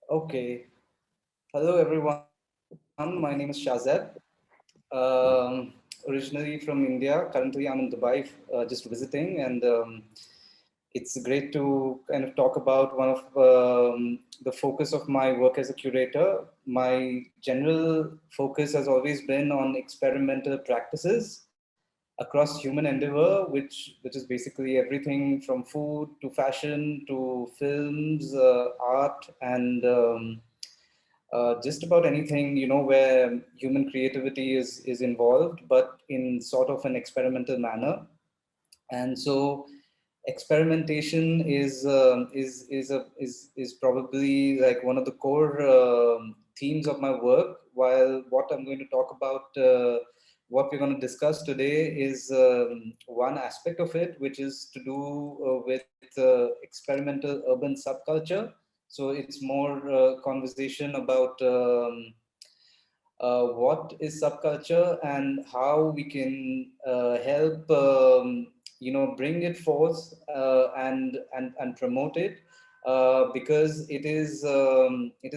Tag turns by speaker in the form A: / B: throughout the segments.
A: Okay. Hello, everyone. My name is Shazeb. Originally from India. Currently, I'm in Dubai just visiting, and it's great to kind of talk about one of the focus of my work as a curator. My general focus has always been on experimental practices across human endeavor, which is basically everything from food to fashion to films, art, and just about anything, where human creativity is involved, but in sort of an experimental manner. And so experimentation is probably like one of the core themes of my work, while what I'm going to talk about, what we're going to discuss today is one aspect of it, which is to do with experimental urban subculture. So it's more conversation about what is subculture and how we can help bring it forth and promote it, because it is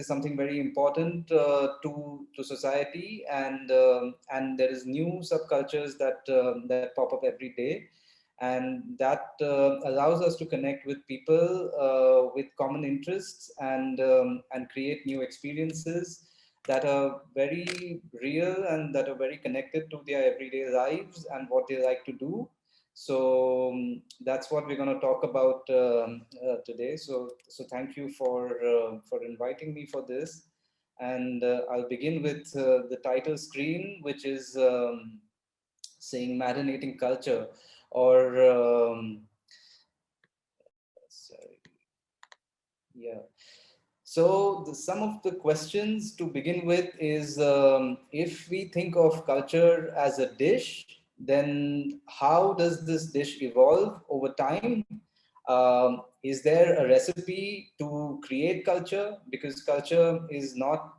A: something very important to society, and there is new subcultures that pop up every day, and that allows us to connect with people with common interests, and create new experiences that are very real and that are very connected to their everyday lives and what they like to do. So that's what we're going to talk about today. So thank you for inviting me for this, and I'll begin with the title screen, which is saying marinating culture, or sorry, yeah. So some of the questions to begin with is, if we think of culture as a dish, then how does this dish evolve over time? Is there a recipe to create culture? Because culture is not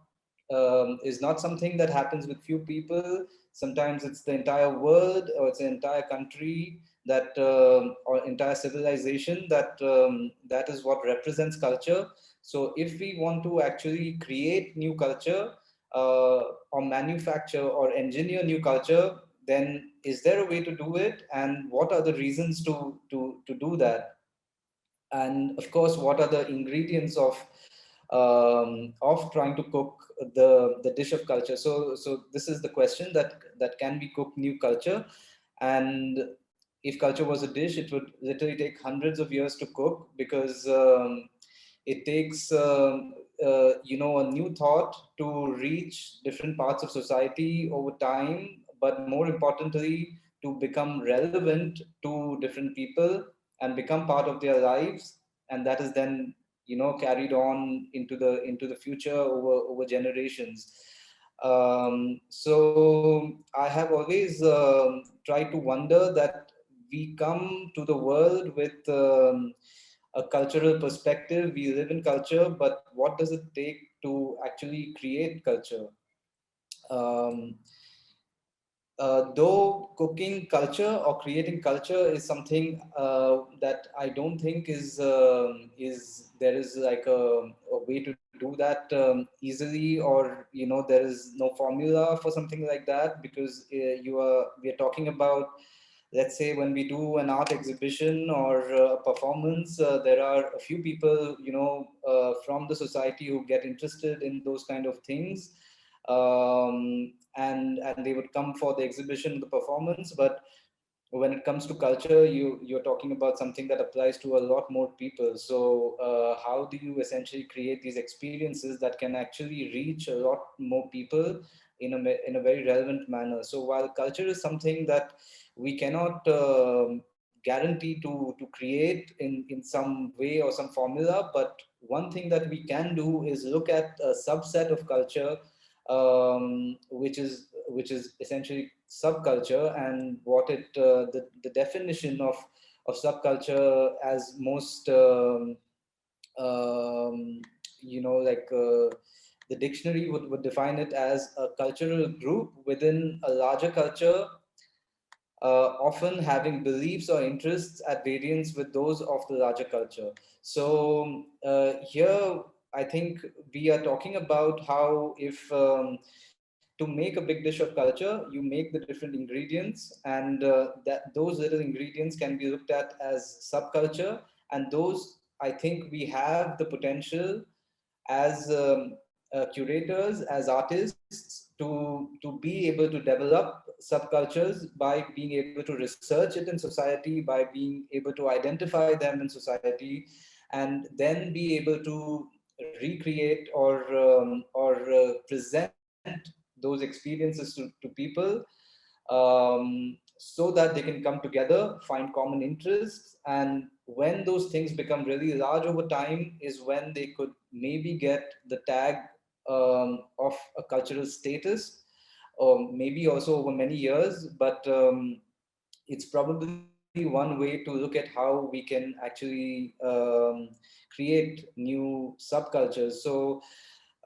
A: something that happens with few people. Sometimes it's the entire world, or it's an entire country that, or entire civilization that is what represents culture. So if we want to actually create new culture, or manufacture or engineer new culture, then is there a way to do it? And what are the reasons to do that? And of course, what are the ingredients of trying to cook the dish of culture? So this is the question, that can we cook new culture? And if culture was a dish, it would literally take hundreds of years to cook, because it takes a new thought to reach different parts of society over time, but more importantly, to become relevant to different people and become part of their lives, and that is then carried on into the future over generations. So I have always tried to wonder that we come to the world with a cultural perspective. We live in culture, but what does it take to actually create culture? Um, though cooking culture or creating culture is something that I don't think is there is like a way to do that easily, or there is no formula for something like that, because we are talking about, let's say, when we do an art exhibition or a performance, there are a few people from the society who get interested in those kind of things, and they would come for the exhibition, the performance. But when it comes to culture, you're talking about something that applies to a lot more people. So how do you essentially create these experiences that can actually reach a lot more people in a very relevant manner? So while culture is something that we cannot guarantee to create in some way or some formula, but one thing that we can do is look at a subset of culture, which is essentially subculture, and what the definition of subculture, as most like the dictionary would define it as a cultural group within a larger culture, often having beliefs or interests at variance with those of the larger culture. So here I think we are talking about how if to make a big dish of culture, you make the different ingredients, and that those little ingredients can be looked at as subculture, and those I think we have the potential as curators, as artists, to be able to develop subcultures by being able to research it in society, by being able to identify them in society, and then be able to recreate or present those experiences to people, so that they can come together, find common interests, and when those things become really large over time is when they could maybe get the tag of a cultural status, or maybe also over many years. But it's probably one way to look at how we can actually create new subcultures. So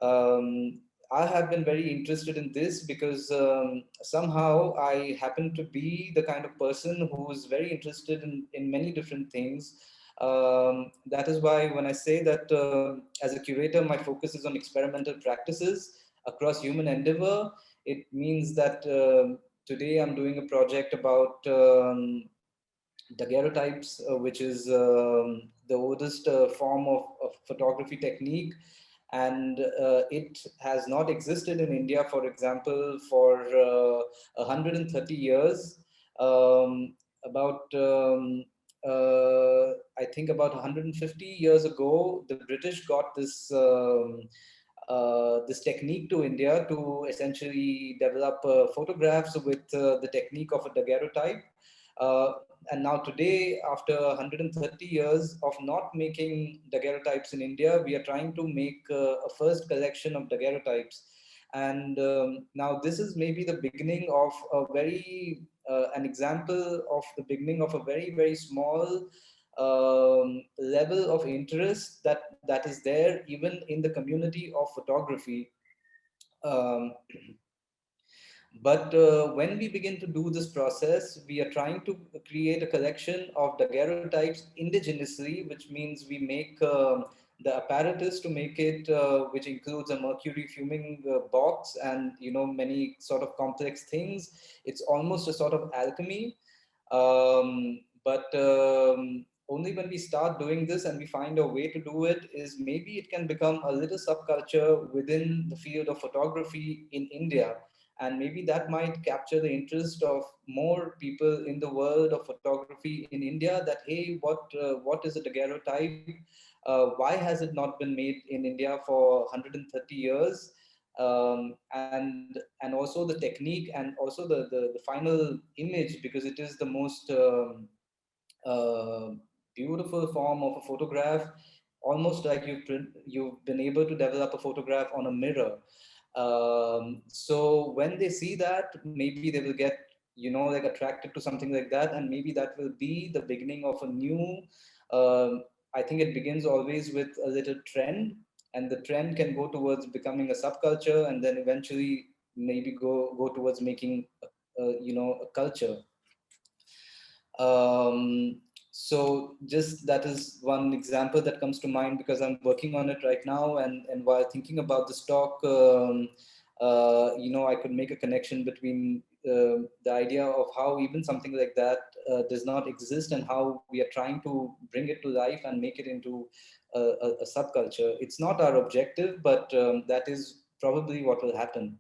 A: um, I have been very interested in this because somehow I happen to be the kind of person who is very interested in many different things. That is why when I say that as a curator, my focus is on experimental practices across human endeavor, it means that today I'm doing a project about daguerreotypes, which is the oldest form of photography technique, and it has not existed in India, for example, for 130 years. About I think about 150 years ago, the British got this technique to India to essentially develop photographs with the technique of a daguerreotype. And now today, after 130 years of not making daguerreotypes in India, we are trying to make a first collection of daguerreotypes. And now this is maybe the beginning of a an example of the beginning of a very, very small level of interest that is there even in the community of photography. Um, but when we begin to do this process, we are trying to create a collection of daguerreotypes indigenously, which means we make the apparatus to make it, which includes a mercury fuming box and many sort of complex things. It's almost a sort of alchemy. But only when we start doing this and we find a way to do it is maybe it can become a little subculture within the field of photography in India, and maybe that might capture the interest of more people in the world of photography in India, that hey, what is a daguerreotype, why has it not been made in India for 130 years, and also the technique and also the final image, because it is the most uh, beautiful form of a photograph, almost like you've been able to develop a photograph on a mirror. So when they see that, maybe they will get like attracted to something like that, and maybe that will be the beginning of a new. I think it begins always with a little trend, and the trend can go towards becoming a subculture, and then eventually maybe go towards making a culture. So just that is one example that comes to mind because I'm working on it right now, and while thinking about this talk, I could make a connection between the idea of how even something like that does not exist, and how we are trying to bring it to life and make it into a subculture. It's not our objective, but that is probably what will happen.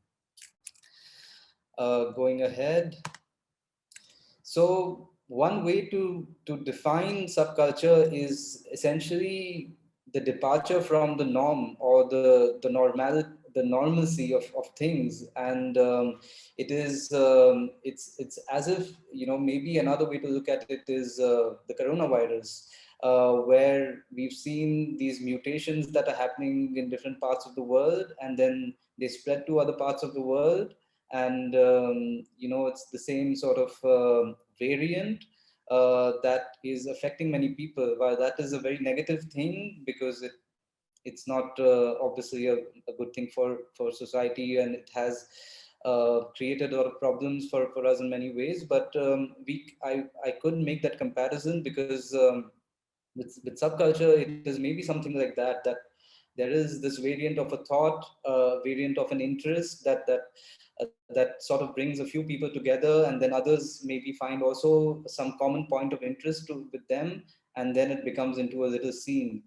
A: Going ahead. So one way to define subculture is essentially the departure from the norm, or the normalcy of things, and it is it's as if maybe another way to look at it is the coronavirus, where we've seen these mutations that are happening in different parts of the world, and then they spread to other parts of the world, and it's the same sort of variant that is affecting many people. While that is a very negative thing, because it's not obviously a good thing for society, and it has created a lot of problems for us in many ways. But I couldn't make that comparison because with subculture, it is maybe something like that there is this variant of a thought, variant of an interest that sort of brings a few people together, and then others maybe find also some common point of interest with them, and then it becomes into a little scene.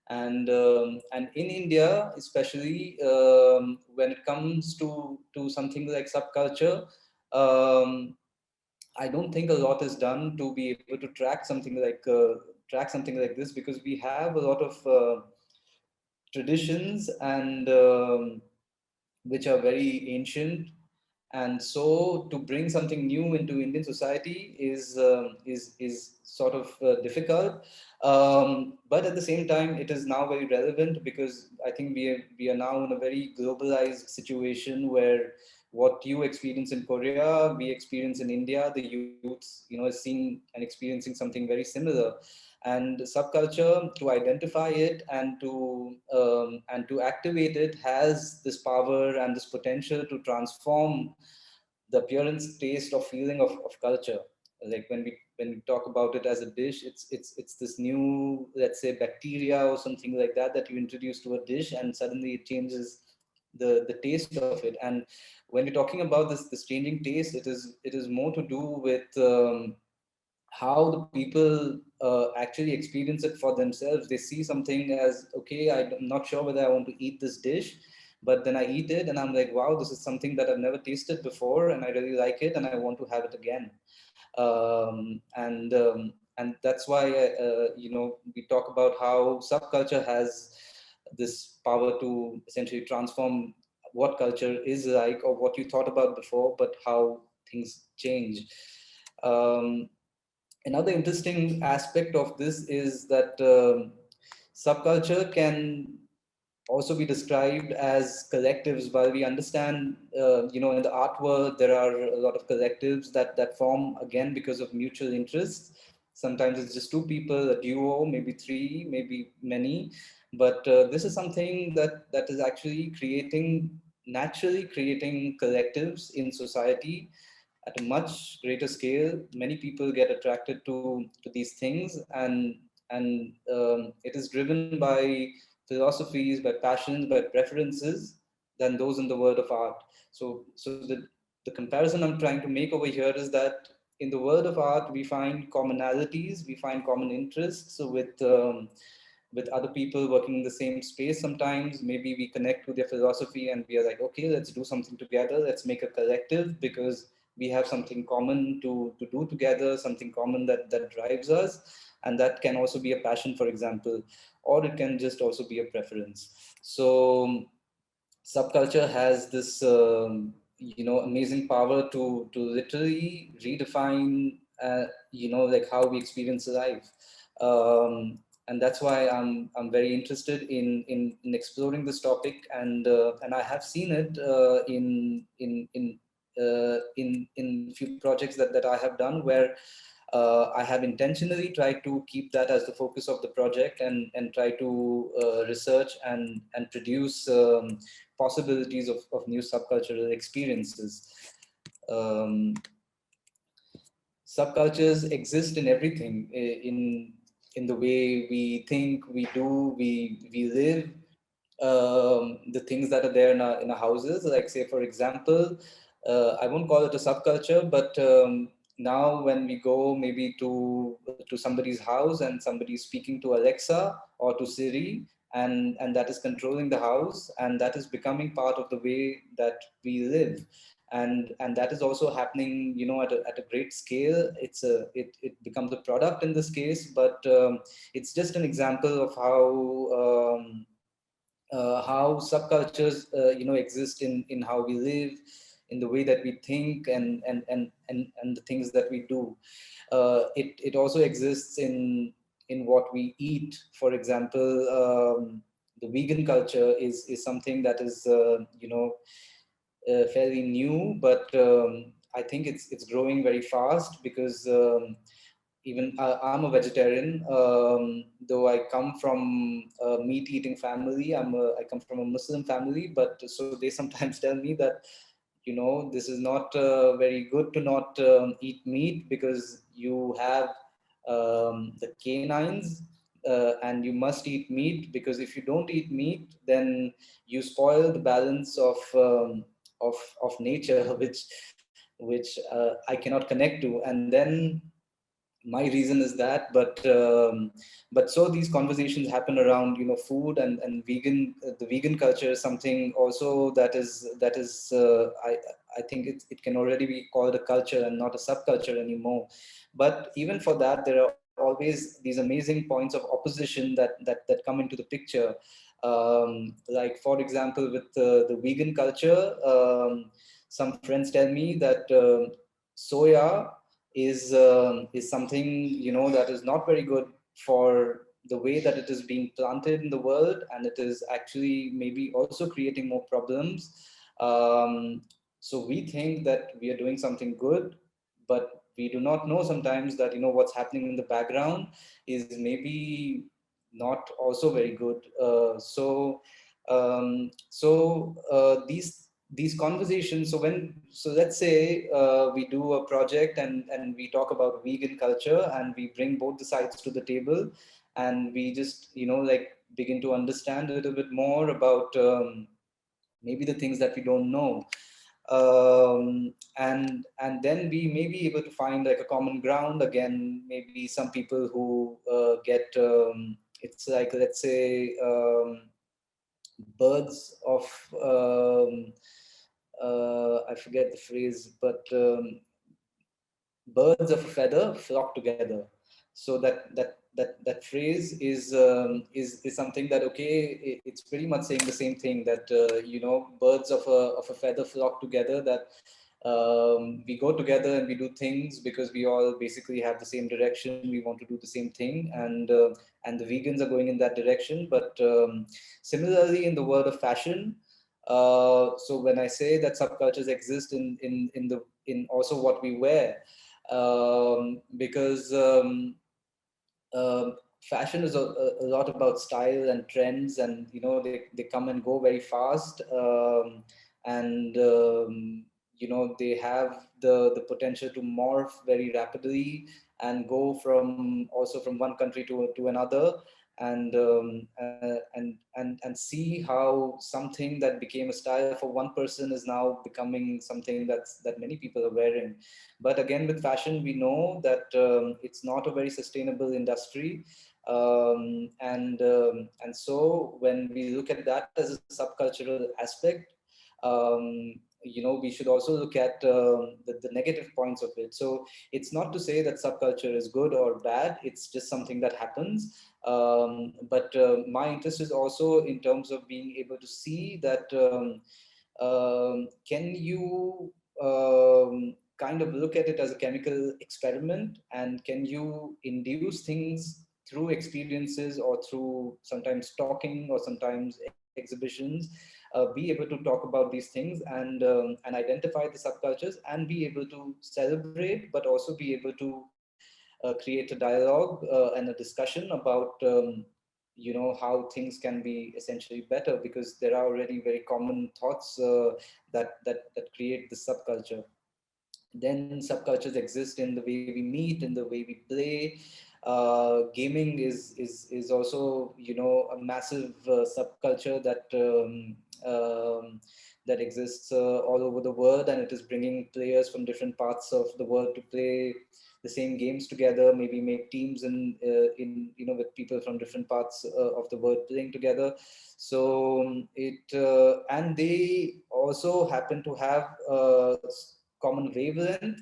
A: And in India, especially when it comes to something like subculture, um, I don't think a lot is done to be able to track something like this, because we have a lot of traditions and which are very ancient, and so to bring something new into Indian society is sort of difficult. But at the same time, it is now very relevant, because I think we are now in a very globalized situation where what you experience in Korea, we experience in India. The youths, is seeing and experiencing something very similar. And subculture, to identify it and to activate it, has this power and this potential to transform the appearance, taste, or feeling of culture. Like when we talk about it as a dish, it's this new, let's say, bacteria or something like that you introduce to a dish, and suddenly it changes the taste of it. And when we're talking about this changing taste, it is more to do with how the people actually experience it for themselves. They see something as, okay, I'm not sure whether I want to eat this dish, but then I eat it and I'm like, wow, this is something that I've never tasted before, and I really like it, and I want to have it again. And that's why we talk about how subculture has this power to essentially transform what culture is like, or what you thought about before, but how things change. Um, Another interesting aspect of this is that subculture can also be described as collectives. While we understand, in the art world, there are a lot of collectives that form again because of mutual interests. Sometimes it's just two people, a duo, maybe three, maybe many. But this is something that is actually naturally creating collectives in society at a much greater scale. Many people get attracted to these things, and it is driven by philosophies, by passions, by preferences than those in the world of art. So the comparison I'm trying to make over here is that in the world of art, we find commonalities, we find common interests. So with other people working in the same space, sometimes maybe we connect with their philosophy and we are like, okay, let's do something together, let's make a collective, because we have something common to do together, something common that drives us. And that can also be a passion, for example, or it can just also be a preference. So subculture has this amazing power to literally redefine like how we experience life. And that's why I'm very interested in exploring this topic, and I have seen it in few projects that I have done, where I have intentionally tried to keep that as the focus of the project, and try to research and produce possibilities of new subcultural experiences. Um, Subcultures exist in everything, in the way we think, we do, we live. The things that are there in our houses, like, say, for example, I won't call it a subculture, but now when we go maybe to somebody's house and somebody's speaking to Alexa or to Siri, and that is controlling the house, and that is becoming part of the way that we live. And that is also happening, at a great scale. It becomes a product in this case, but it's just an example of how subcultures exist in how we live, in the way that we think, and the things that we do. It also exists in what we eat. For example, the vegan culture is something that is fairly new, but I think it's growing very fast, because even I'm a vegetarian, though I come from a meat-eating family. I come from a Muslim family, but so they sometimes tell me that, this is not very good to not eat meat, because you have the canines and you must eat meat, because if you don't eat meat, then you spoil the balance of nature, which I cannot connect to. And then my reason is that, but so these conversations happen around, you know, food and vegan. The vegan culture is something also that is I think it can already be called a culture and not a subculture anymore. But even for that, there are always these amazing points of opposition that come into the picture. Like for example, with the vegan culture, some friends tell me that soya is something, you know, that is not very good for the way that it is being planted in the world, and it is actually maybe also creating more problems. So we think that we are doing something good, but we do not know sometimes that, you know, what's happening in the background is maybe not also very good. These conversations, so let's say we do a project and we talk about vegan culture, and we bring both the sides to the table, and we just, you know, like begin to understand a little bit more about maybe the things that we don't know. And then we may be able to find like a common ground again. Maybe some people who get it's like, let's say, birds of I forget the phrase, but birds of a feather flock together. So that phrase is something that, okay, it's pretty much saying the same thing, that you know, birds of a feather flock together, that we go together and we do things because we all basically have the same direction. We want to do the same thing, and the vegans are going in that direction. But similarly, in the world of fashion, so when I say that subcultures exist in also what we wear, because fashion is a lot about style and trends, and you know, they come and go very fast, and you know, they have the potential to morph very rapidly and go from also from one country to another, and and see how something that became a style for one person is now becoming something that many people are wearing. But again, with fashion, we know that it's not a very sustainable industry, and so when we look at that as a subcultural aspect, you know, we should also look at the negative points of it. So it's not to say that subculture is good or bad; it's just something that happens. But my interest is also in terms of being able to see that can you kind of look at it as a chemical experiment, and can you induce things through experiences or through sometimes talking or sometimes exhibitions, be able to talk about these things and identify the subcultures and be able to celebrate, but also be able to create a dialogue and a discussion about you know, how things can be essentially better, because there are already very common thoughts that create the subculture. Then subcultures exist in the way we meet, in the way we play. Gaming is also, you know, a massive subculture that exists all over the world, and it is bringing players from different parts of the world to play the same games together, maybe make teams in you know, with people from different parts of the world playing together. So and they also happen to have common wavelength,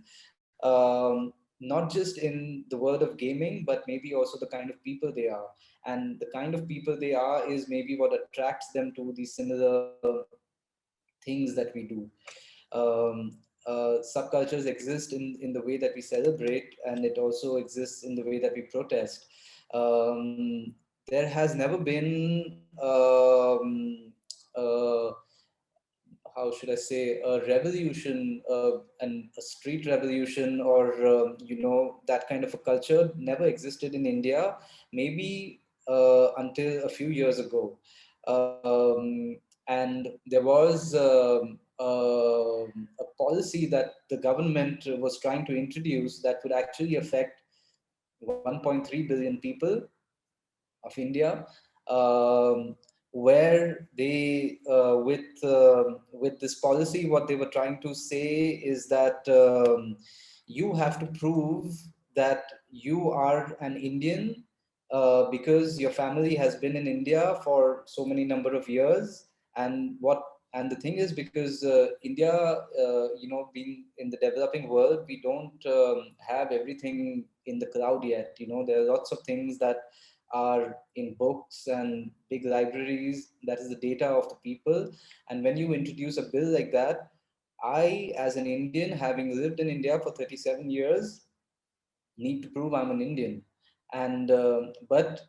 A: not just in the world of gaming, but maybe also the kind of people they are. And the kind of people they are is maybe what attracts them to these similar things that we do. Um, Subcultures exist in the way that we celebrate, and it also exists in the way that we protest. There has never been how should I say, a revolution and a street revolution, or you know, that kind of a culture never existed in India, maybe until a few years ago. And there was a policy that the government was trying to introduce that would actually affect 1.3 billion people, India, where they with this policy, what they were trying to say is that you have to prove that you are an Indian because your family has been in India for so many number of years. And the thing is, because India, being in the developing world, we don't have everything in the cloud yet. There are lots of things that are in books and big libraries. That is the data of the people. And when you introduce a bill like that, I, as an Indian, having lived in India for 37 years, need to prove I'm an Indian. And but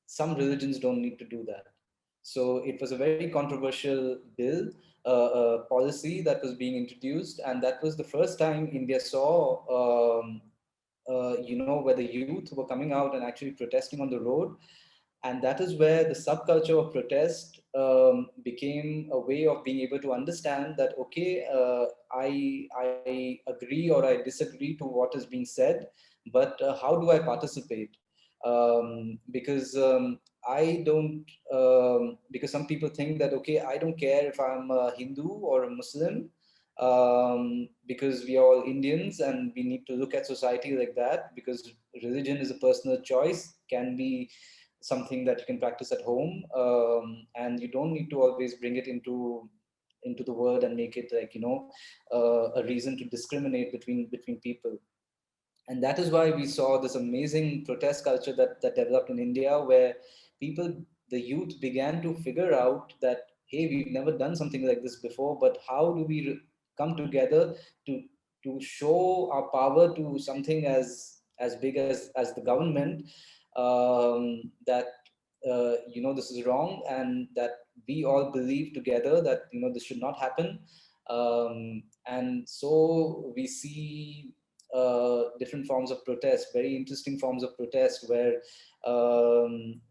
A: some religions don't need to do that. So it was a very controversial bill, policy that was being introduced, and that was the first time India saw, where the youth were coming out and actually protesting on the road. And that is where the subculture of protest became a way of being able to understand that, okay, I agree or I disagree to what is being said, but how do I participate? Because I don't because some people think that, okay, I don't care if I'm a Hindu or a Muslim, because we are all Indians and we need to look at society like that, because religion is a personal choice, can be something that you can practice at home, and you don't need to always bring it into the world and make it like, a reason to discriminate between people. And that is why we saw this amazing protest culture that developed in India, where people, the youth, began to figure out that, hey, we've never done something like this before, but how do we come together to show our power to something as big as the government, that this is wrong, and that we all believe together that this should not happen. And so we see different forms of protest, very interesting forms of protest, where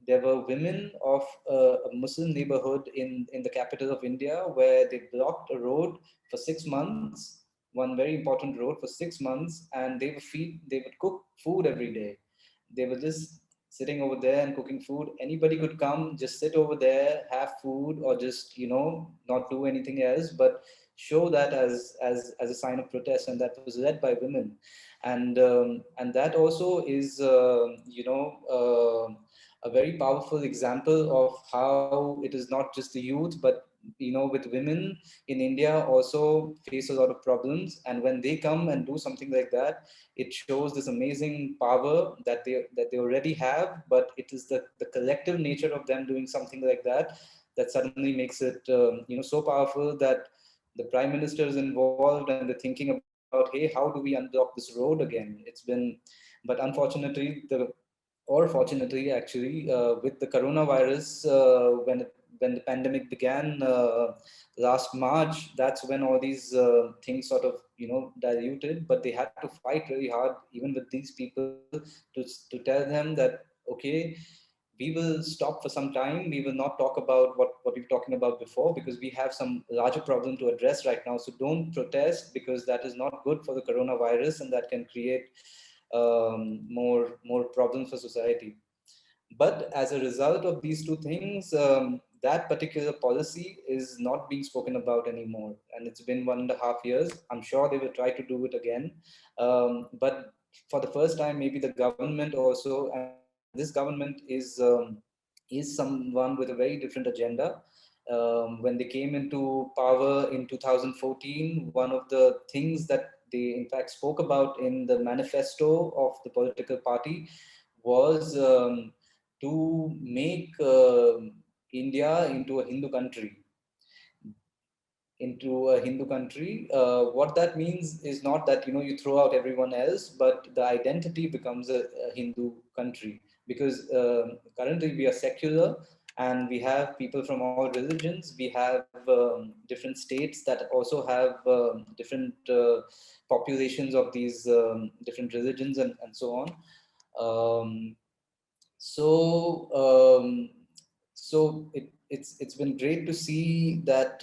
A: there were women of a Muslim neighborhood in the capital of India, where they blocked a road for 6 months, one very important road for 6 months, and they would cook food every day. They were just sitting over there and cooking food. Anybody could come, just sit over there, have food, or just not do anything else, but show that as a sign of protest. And that was led by women. And that also is a very powerful example of how it is not just the youth, but with women in India also face a lot of problems. And when they come and do something like that, it shows this amazing power that they already have, but it is the collective nature of them doing something like that that suddenly makes it so powerful that the prime minister is involved and they're thinking about, hey, how do we unblock this road again? It's been, but unfortunately, fortunately actually, with the coronavirus, when the pandemic began last March, that's when all these things sort of diluted. But they had to fight really hard, even with these people, to tell them that, okay, we will stop for some time. We will not talk about what we were talking about before, because we have some larger problem to address right now. So don't protest, because that is not good for the coronavirus, and that can create more problems for society. But as a result of these two things, that particular policy is not being spoken about anymore. And it's been 1.5 years. I'm sure they will try to do it again. But for the first time, maybe the government also, and this government is someone with a very different agenda. When they came into power in 2014, one of the things that they in fact spoke about in the manifesto of the political party was to make India into a Hindu country. What that means is not that you throw out everyone else, but the identity becomes a Hindu country, because currently we are secular, and we have people from all religions. We have different states that also have different populations of these different religions, and so on. Um, so it's been great to see that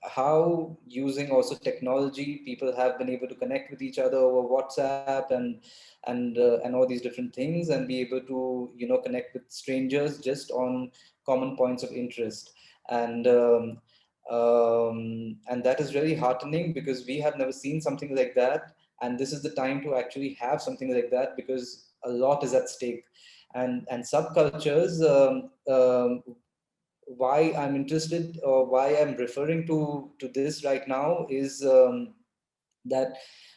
A: how using also technology, people have been able to connect with each other over WhatsApp and all these different things, and be able to, you know, connect with strangers just on common points of interest. And and that is really heartening, because we have never seen something like that, and this is the time to actually have something like that, because a lot is at stake. And subcultures, why I'm interested, or why I'm referring to this right now, is that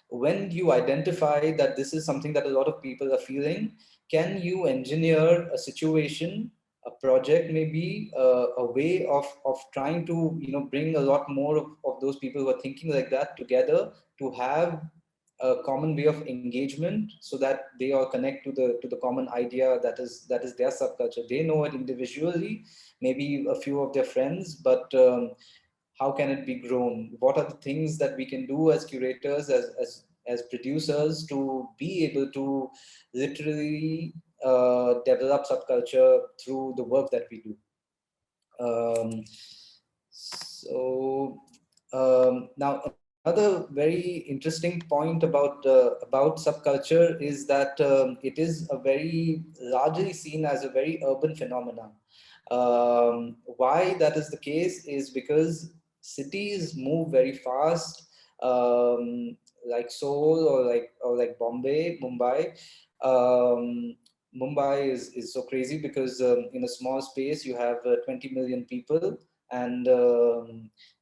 A: when you identify that this is something that a lot of people are feeling, can you engineer a situation, a project, maybe a way of trying to, you know, bring a lot more of those people who are thinking like that together, to have a common way of engagement, so that they all connect to the common idea that is their subculture. They know it individually, maybe a few of their friends, but how can it be grown? What are the things that we can do as curators, as producers, to be able to literally develop subculture through the work that we do? So now another very interesting point about subculture is that it is a very largely seen as a very urban phenomenon. Why that is the case is because cities move very fast, like Seoul, or like Bombay, Mumbai. Um, Mumbai is so crazy because in a small space you have 20 million people, and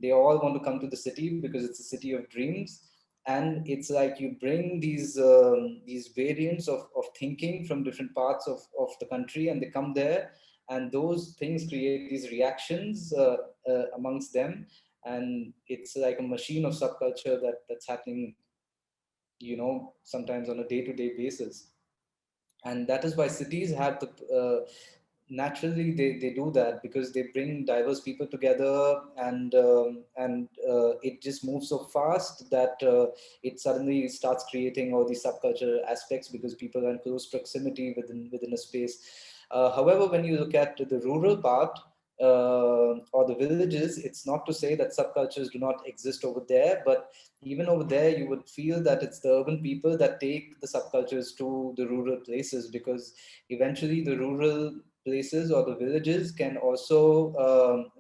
A: they all want to come to the city because it's a city of dreams. And it's like you bring these variants of thinking from different parts of the country, and they come there, and those things create these reactions amongst them, and it's like a machine of subculture that's happening, you know, sometimes on a day-to-day basis. And that is why cities have the naturally they do that, because they bring diverse people together, and it just moves so fast that it suddenly starts creating all these subcultural aspects, because people are in close proximity within a space. However, when you look at the rural part, or the villages, it's not to say that subcultures do not exist over there, but even over there you would feel that it's the urban people that take the subcultures to the rural places, because eventually the rural places or the villages can also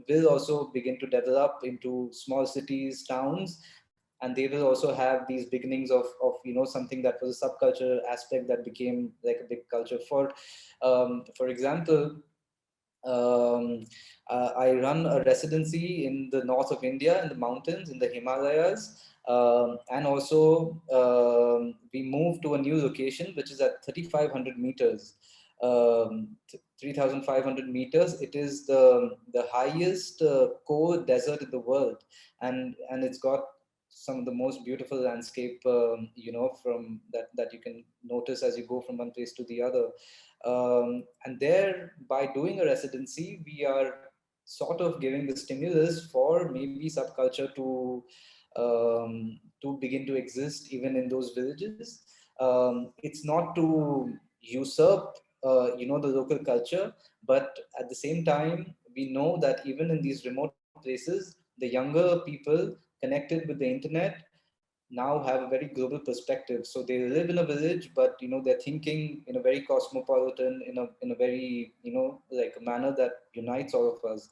A: will also begin to develop into small cities, towns, and they will also have these beginnings of, you know, something that was a subculture aspect that became like a big culture. For example, um, I run a residency in the north of India, in the mountains, in the Himalayas. And also, we moved to a new location, which is at 3,500 meters. 3,500 meters. It is the highest core desert in the world, and it's got some of the most beautiful landscape, you know, from that you can notice as you go from one place to the other. And there, by doing a residency, we are sort of giving the stimulus for maybe subculture to begin to exist even in those villages. It's not to usurp, you know, the local culture, but at the same time, we know that even in these remote places, the younger people connected with the internet now have a very global perspective. So they live in a village, but you know, they're thinking in a very cosmopolitan, in a very, you know, like a manner that unites all of us.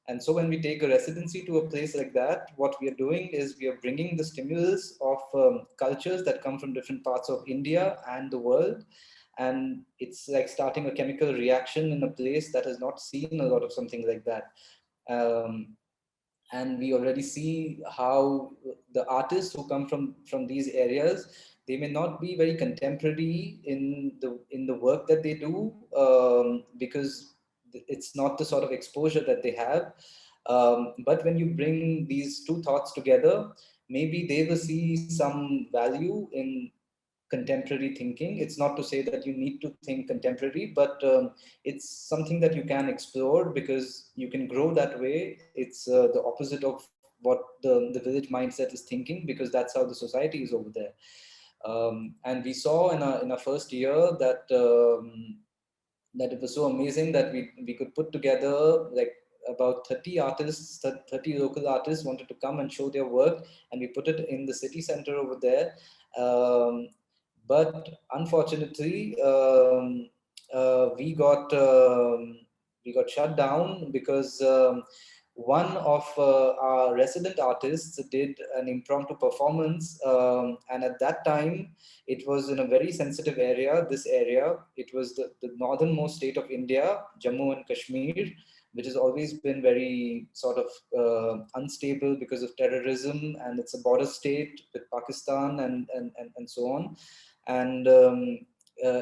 A: And so when we take a residency to a place like that, what we are doing is we are bringing the stimulus of cultures that come from different parts of India and the world. And it's like starting a chemical reaction in a place that has not seen a lot of something like that. Um, and we already see how the artists who come from these areas, they may not be very contemporary in the work that they do, because it's not the sort of exposure that they have. But when you bring these two thoughts together, maybe they will see some value in contemporary thinking. It's not to say that you need to think contemporary, but it's something that you can explore, because you can grow that way. It's the opposite of what the village mindset is thinking, because that's how the society is over there. And we saw in our first year that that it was so amazing that we could put together like about 30 artists, 30 local artists wanted to come and show their work, and we put it in the city center over there. But unfortunately, we got shut down because one of our resident artists did an impromptu performance, and at that time it was in a very sensitive area. This area, it was the northernmost state of India, Jammu and Kashmir, which has always been very sort of unstable because of terrorism, and it's a border state with Pakistan and so on. And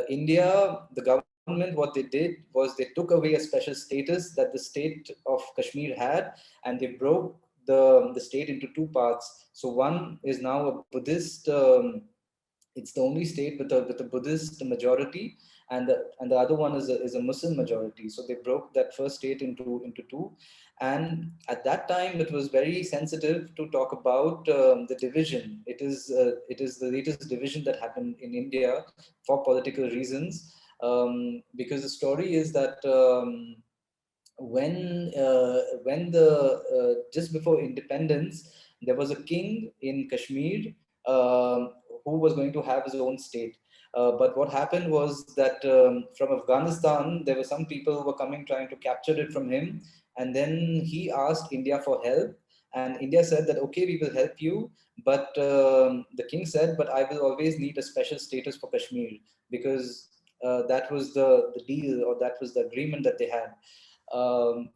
A: India, the government, what they did was they took away a special status that the state of Kashmir had, and they broke the state into two parts. So one is now a Buddhist. It's the only state with a Buddhist majority, and the other one is a Muslim majority. So they broke that first state into two, and at that time it was very sensitive to talk about the division. It is the latest division that happened in India for political reasons, because the story is that. When the just before independence, there was a king in Kashmir, who was going to have his own state. But what happened was that from Afghanistan, there were some people who were coming trying to capture it from him, and then he asked India for help, and India said that okay, we will help you, but the king said, but I will always need a special status for Kashmir, because that was the deal, or that was the agreement that they had.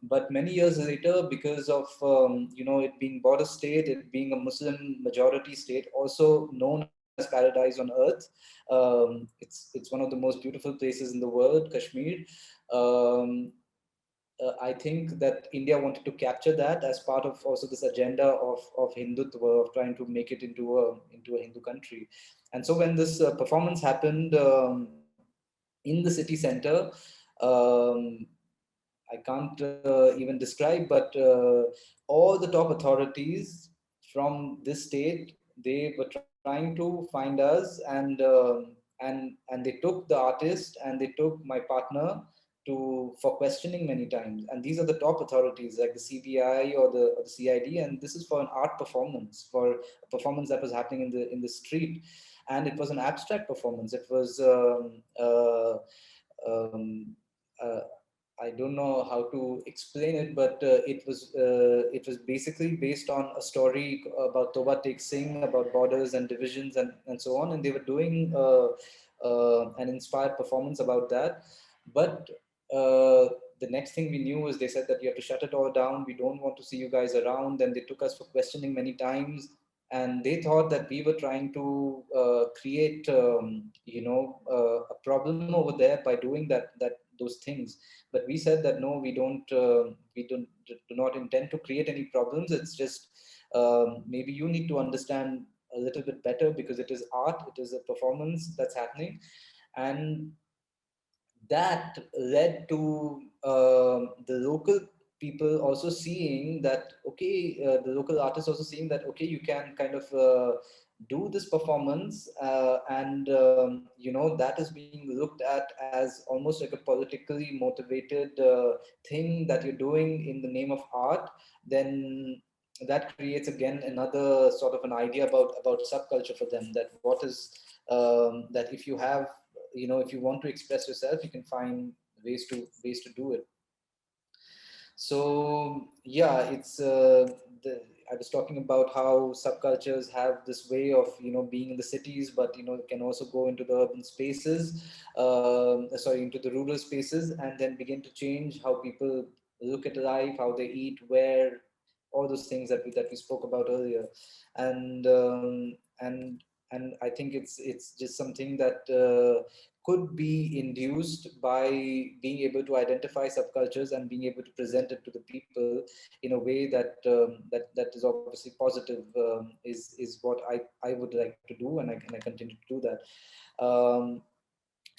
A: But many years later, because of it being border state, it being a Muslim majority state, also known as paradise on earth, it's one of the most beautiful places in the world, Kashmir. Um, I think that India wanted to capture that as part of also this agenda of Hindutva, of trying to make it into a Hindu country. And so when this performance happened in the city center, um, I can't even describe, but all the top authorities from this state, they were trying to find us, and they took the artist and they took my partner to for questioning many times. And these are the top authorities like the CBI or the CID, and this is for an art performance, for a performance that was happening in the street, and it was an abstract performance. It was. Um, uh, I don't know how to explain it, but it was basically based on a story about Toba Tek Singh, about borders and divisions and so on, and they were doing an inspired performance about that. But the next thing we knew was they said that you have to shut it all down. We don't want to see you guys around. And they took us for questioning many times, and they thought that we were trying to create a problem over there by doing that those things. But we said that no, we do not intend to create any problems. It's just maybe you need to understand a little bit better, because it is art, it is a performance that's happening. And that led to the local people also seeing that okay, the local artists also seeing that okay, you can kind of do this performance, and that is being looked at as almost like a politically motivated thing that you're doing in the name of art. Then that creates again another sort of an idea about subculture for them, that what is that if you have, if you want to express yourself, you can find ways to do it. So yeah, it's I was talking about how subcultures have this way of being in the cities, but it can also go into the urban spaces, sorry, into the rural spaces, and then begin to change how people look at life, how they eat, where, all those things that we spoke about earlier. And and I think it's just something that could be induced by being able to identify subcultures and being able to present it to the people in a way that is obviously positive, is what I would like to do, and I continue to do that.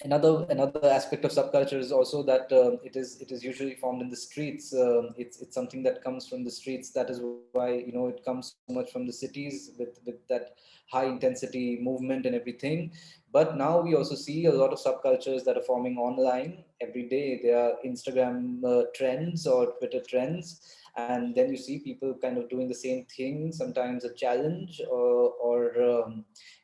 A: Another aspect of subculture is also that it is usually formed in the streets. It's something that comes from the streets. That is why, you know, it comes so much from the cities with that high intensity movement and everything. But now we also see a lot of subcultures that are forming online every day. There are Instagram trends or Twitter trends, and then you see people kind of doing the same thing, sometimes a challenge, or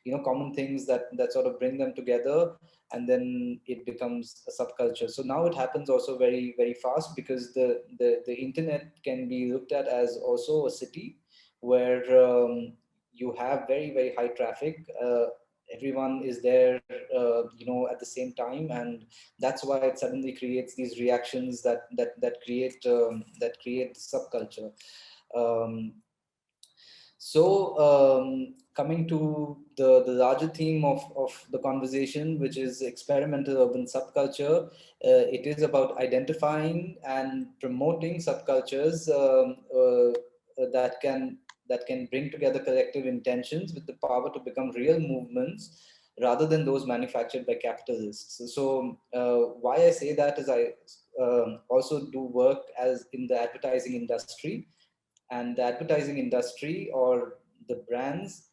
A: you know, common things that sort of bring them together, and then it becomes a subculture. So now it happens also very, very fast, because the internet can be looked at as also a city where you have very, very high traffic. Everyone is there, you know, at the same time, and that's why it suddenly creates these reactions that create subculture. Um, Coming to the larger theme of the conversation, which is experimental urban subculture, it is about identifying and promoting subcultures that can bring together collective intentions with the power to become real movements rather than those manufactured by capitalists. So why I say that is I also do work as in the advertising industry, and the advertising industry or the brands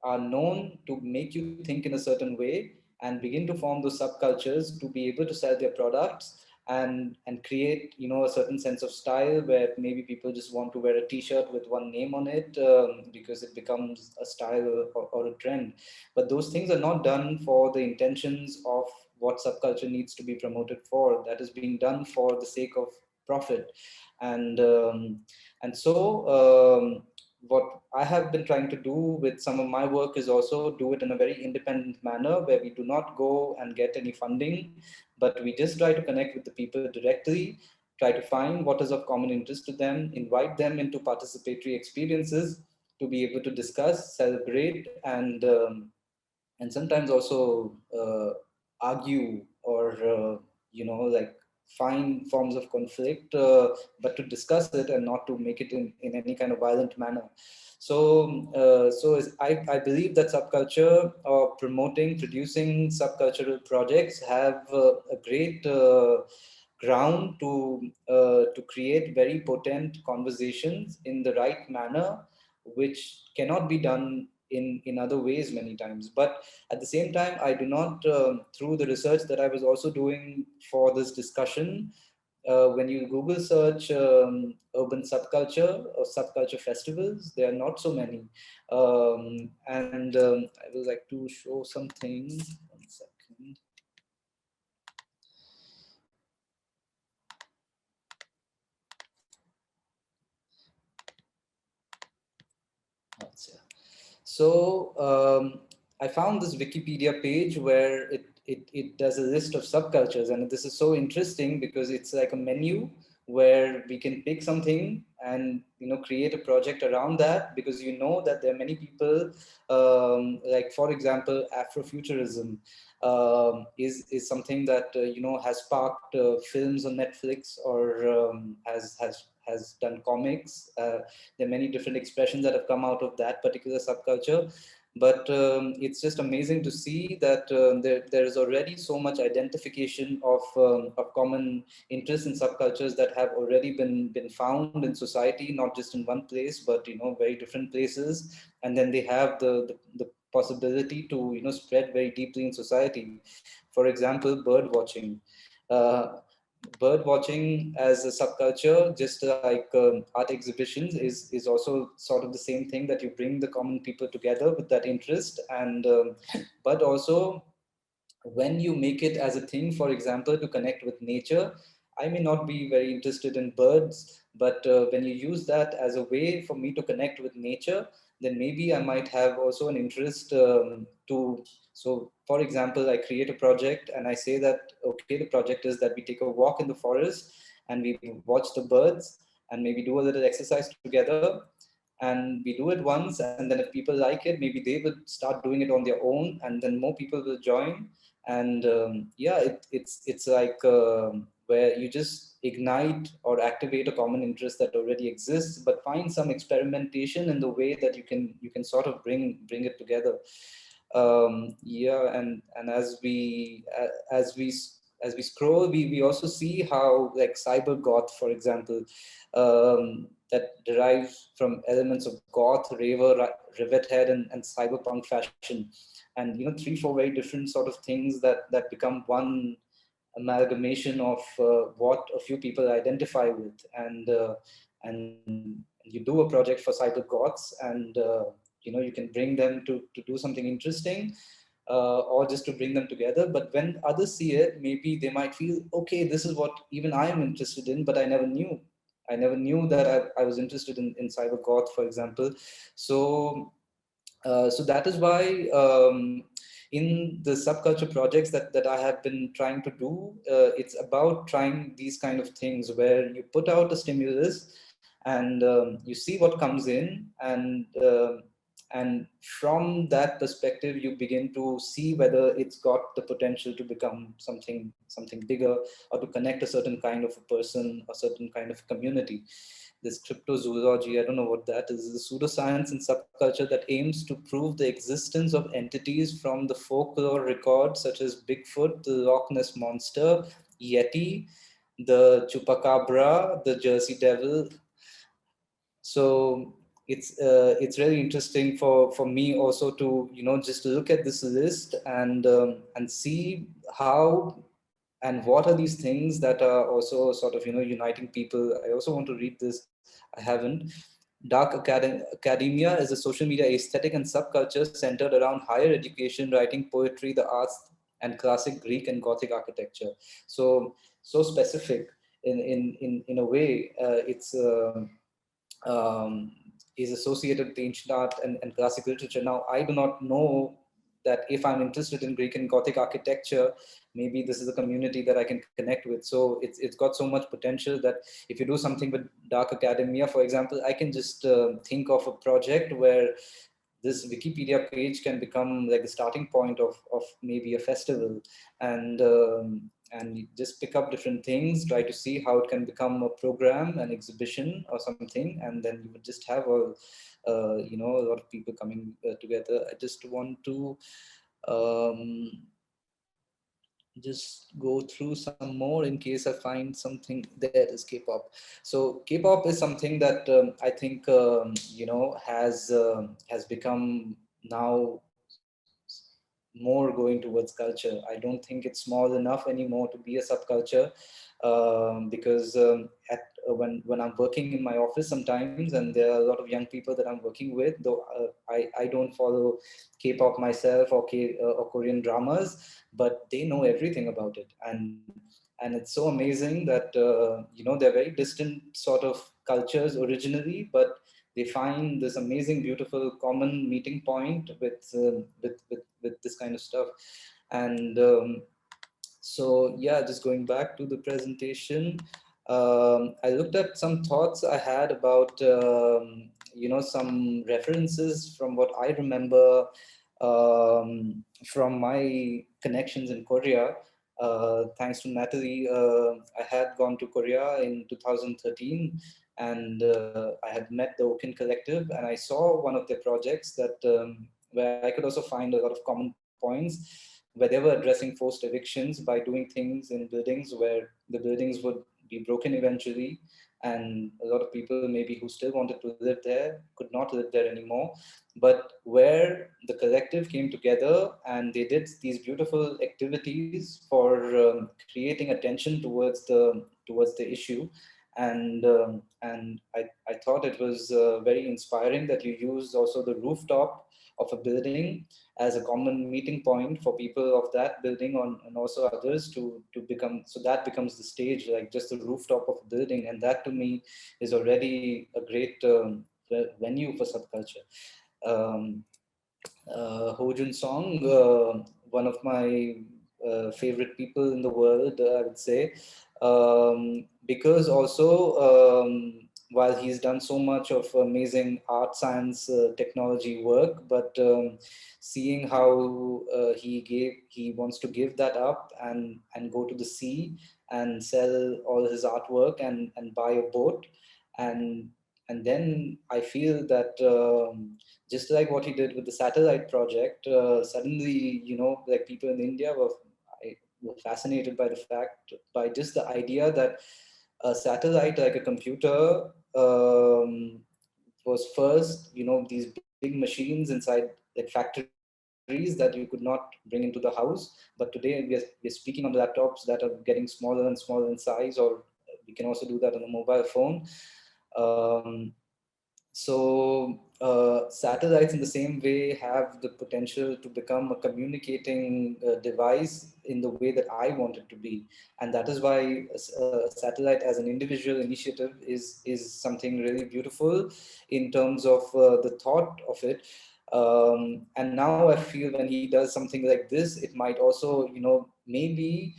A: are known to make you think in a certain way and begin to form those subcultures to be able to sell their products, and create, you know, a certain sense of style where maybe people just want to wear a t-shirt with one name on it, because it becomes a style or a trend. But those things are not done for the intentions of what subculture needs to be promoted for. That is being done for the sake of profit. And um, and so um, what I have been trying to do with some of my work is also do it in a very independent manner, where we do not go and get any funding, but we just try to connect with the people directly, try to find what is of common interest to them, invite them into participatory experiences to be able to discuss, celebrate, and sometimes also argue, or you know, like find forms of conflict, but to discuss it and not to make it in any kind of violent manner. I believe that subculture, or promoting, producing subcultural projects, have a great ground to create very potent conversations in the right manner, which cannot be done in other ways many times. But at the same time, I do not, through the research that I was also doing for this discussion, when you Google search urban subculture or subculture festivals, there are not so many. I would like to show something. One second. Let's see. So I found this Wikipedia page where it does a list of subcultures, and this is so interesting because it's like a menu where we can pick something and, you know, create a project around that, because you know that there are many people, like for example, Afrofuturism is something that you know, has sparked films on Netflix, or has done comics. There are many different expressions that have come out of that particular subculture. But it's just amazing to see that there is already so much identification of common interests in subcultures that have already been found in society, not just in one place, but, you know, very different places. And then they have the possibility to, you know, spread very deeply in society. For example, bird watching. Uh, Bird watching as a subculture, just like art exhibitions, is also sort of the same thing, that you bring the common people together with that interest. And but also, when you make it as a thing, for example, to connect with nature, I may not be very interested in birds, but when you use that as a way for me to connect with nature, then maybe I might have also an interest to. So, for example, I create a project and I say that, okay, the project is that we take a walk in the forest and we watch the birds and maybe do a little exercise together, and we do it once, and then if people like it, maybe they will start doing it on their own, and then more people will join. And yeah, it's like where you just ignite or activate a common interest that already exists, but find some experimentation in the way that you can sort of bring it together. Yeah, and as we scroll, we also see how, like, cyber goth, for example, that derives from elements of goth, raver, rivet head, and cyberpunk fashion, and 3-4 very different sort of things that become one amalgamation of what a few people identify with, and you do a project for cyber goths, and you can bring them to do something interesting, or just to bring them together. But when others see it, maybe they might feel, okay, this is what even I am interested in, but I never knew. I never knew that I was interested in cyber goth, for example. So that is why, in the subculture projects that I have been trying to do, it's about trying these kind of things where you put out a stimulus, and you see what comes in, and from that perspective you begin to see whether it's got the potential to become something bigger, or to connect a certain kind of a person, a certain kind of community. This cryptozoology, I don't know what that is a pseudoscience and subculture that aims to prove the existence of entities from the folklore records, such as Bigfoot, the Loch Ness Monster, Yeti, the Chupacabra, the Jersey Devil. So it's really interesting for me also to just look at this list, and see how and what are these things that are also sort of uniting people. I also want to read this. I haven't. Academia is a social media aesthetic and subculture centered around higher education, writing, poetry, the arts, and classic Greek and Gothic architecture. So specific in a way. It's is associated with ancient art and classic literature. Now, I do not know that if I'm interested in Greek and Gothic architecture, maybe this is a community that I can connect with. So it's got so much potential that if you do something with Dark Academia, for example, I can just think of a project where this Wikipedia page can become like the starting point of maybe a festival, and you just pick up different things, try to see how it can become a program, an exhibition or something, and then you would just have a lot of people coming together. I just want to um, just go through some more in case I find something. There is K-pop. So K-pop is something that I think has become now more going towards culture. I don't think it's small enough anymore to be a subculture, because when I'm working in my office sometimes, and there are a lot of young people that I'm working with, though I don't follow K-pop myself, or or Korean dramas, but they know everything about it, and it's so amazing that they're very distant sort of cultures originally, but they find this amazing, beautiful common meeting point with this kind of stuff. And so, yeah, just going back to the presentation, I looked at some thoughts I had about some references from what I remember from my connections in Korea. Thanks to Natalie, I had gone to Korea in 2013, and I had met the Okin Collective, and I saw one of their projects where I could also find a lot of common points, where they were addressing forced evictions by doing things in buildings where the buildings would be broken eventually, and a lot of people maybe who still wanted to live there could not live there anymore, but where the collective came together and they did these beautiful activities for creating attention towards the issue. And I thought it was very inspiring that you used also the rooftop of a building as a common meeting point for people of that building and also others to become, so that becomes the stage, like just the rooftop of a building. And that to me is already a great venue for subculture. um, Ho Song, one of my favorite people in the world, I would say, because also while he's done so much of amazing art, science, technology work, but seeing how he wants to give that up and go to the sea and sell all his artwork and buy a boat, and then I feel that just like what he did with the satellite project, suddenly, like people in India were fascinated by the fact, by just the idea that a satellite like a computer was first, these big machines inside like factories that you could not bring into the house. But today we're speaking on laptops that are getting smaller and smaller in size, or we can also do that on a mobile phone. Um, satellites in the same way have the potential to become a communicating device in the way that I want it to be. And that is why a satellite as an individual initiative is something really beautiful in terms of the thought of it. And now I feel when he does something like this, it might also, maybe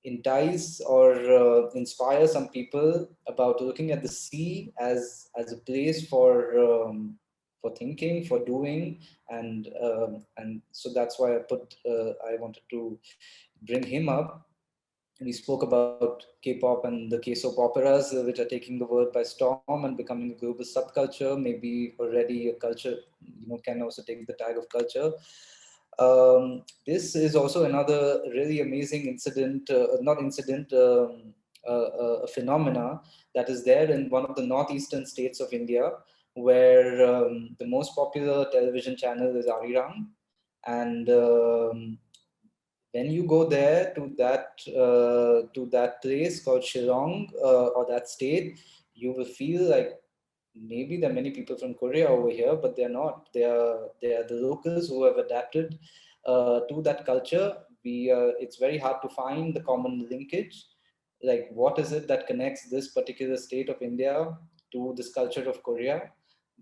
A: entice or inspire some people about looking at the sea as a place for thinking, for doing, and so that's why I wanted to bring him up. We spoke about K-pop and the K-soap operas, which are taking the world by storm and becoming a global subculture, maybe already a culture, can also take the tag of culture. This is also another really amazing incident, not incident, a phenomena that is there in one of the northeastern states of India, where the most popular television channel is Arirang. And when you go there to that place called Shillong, or that state, you will feel like maybe there are many people from Korea over here, but they're not. They are the locals who have adapted to that culture. It's very hard to find the common linkage. Like, what is it that connects this particular state of India to this culture of Korea?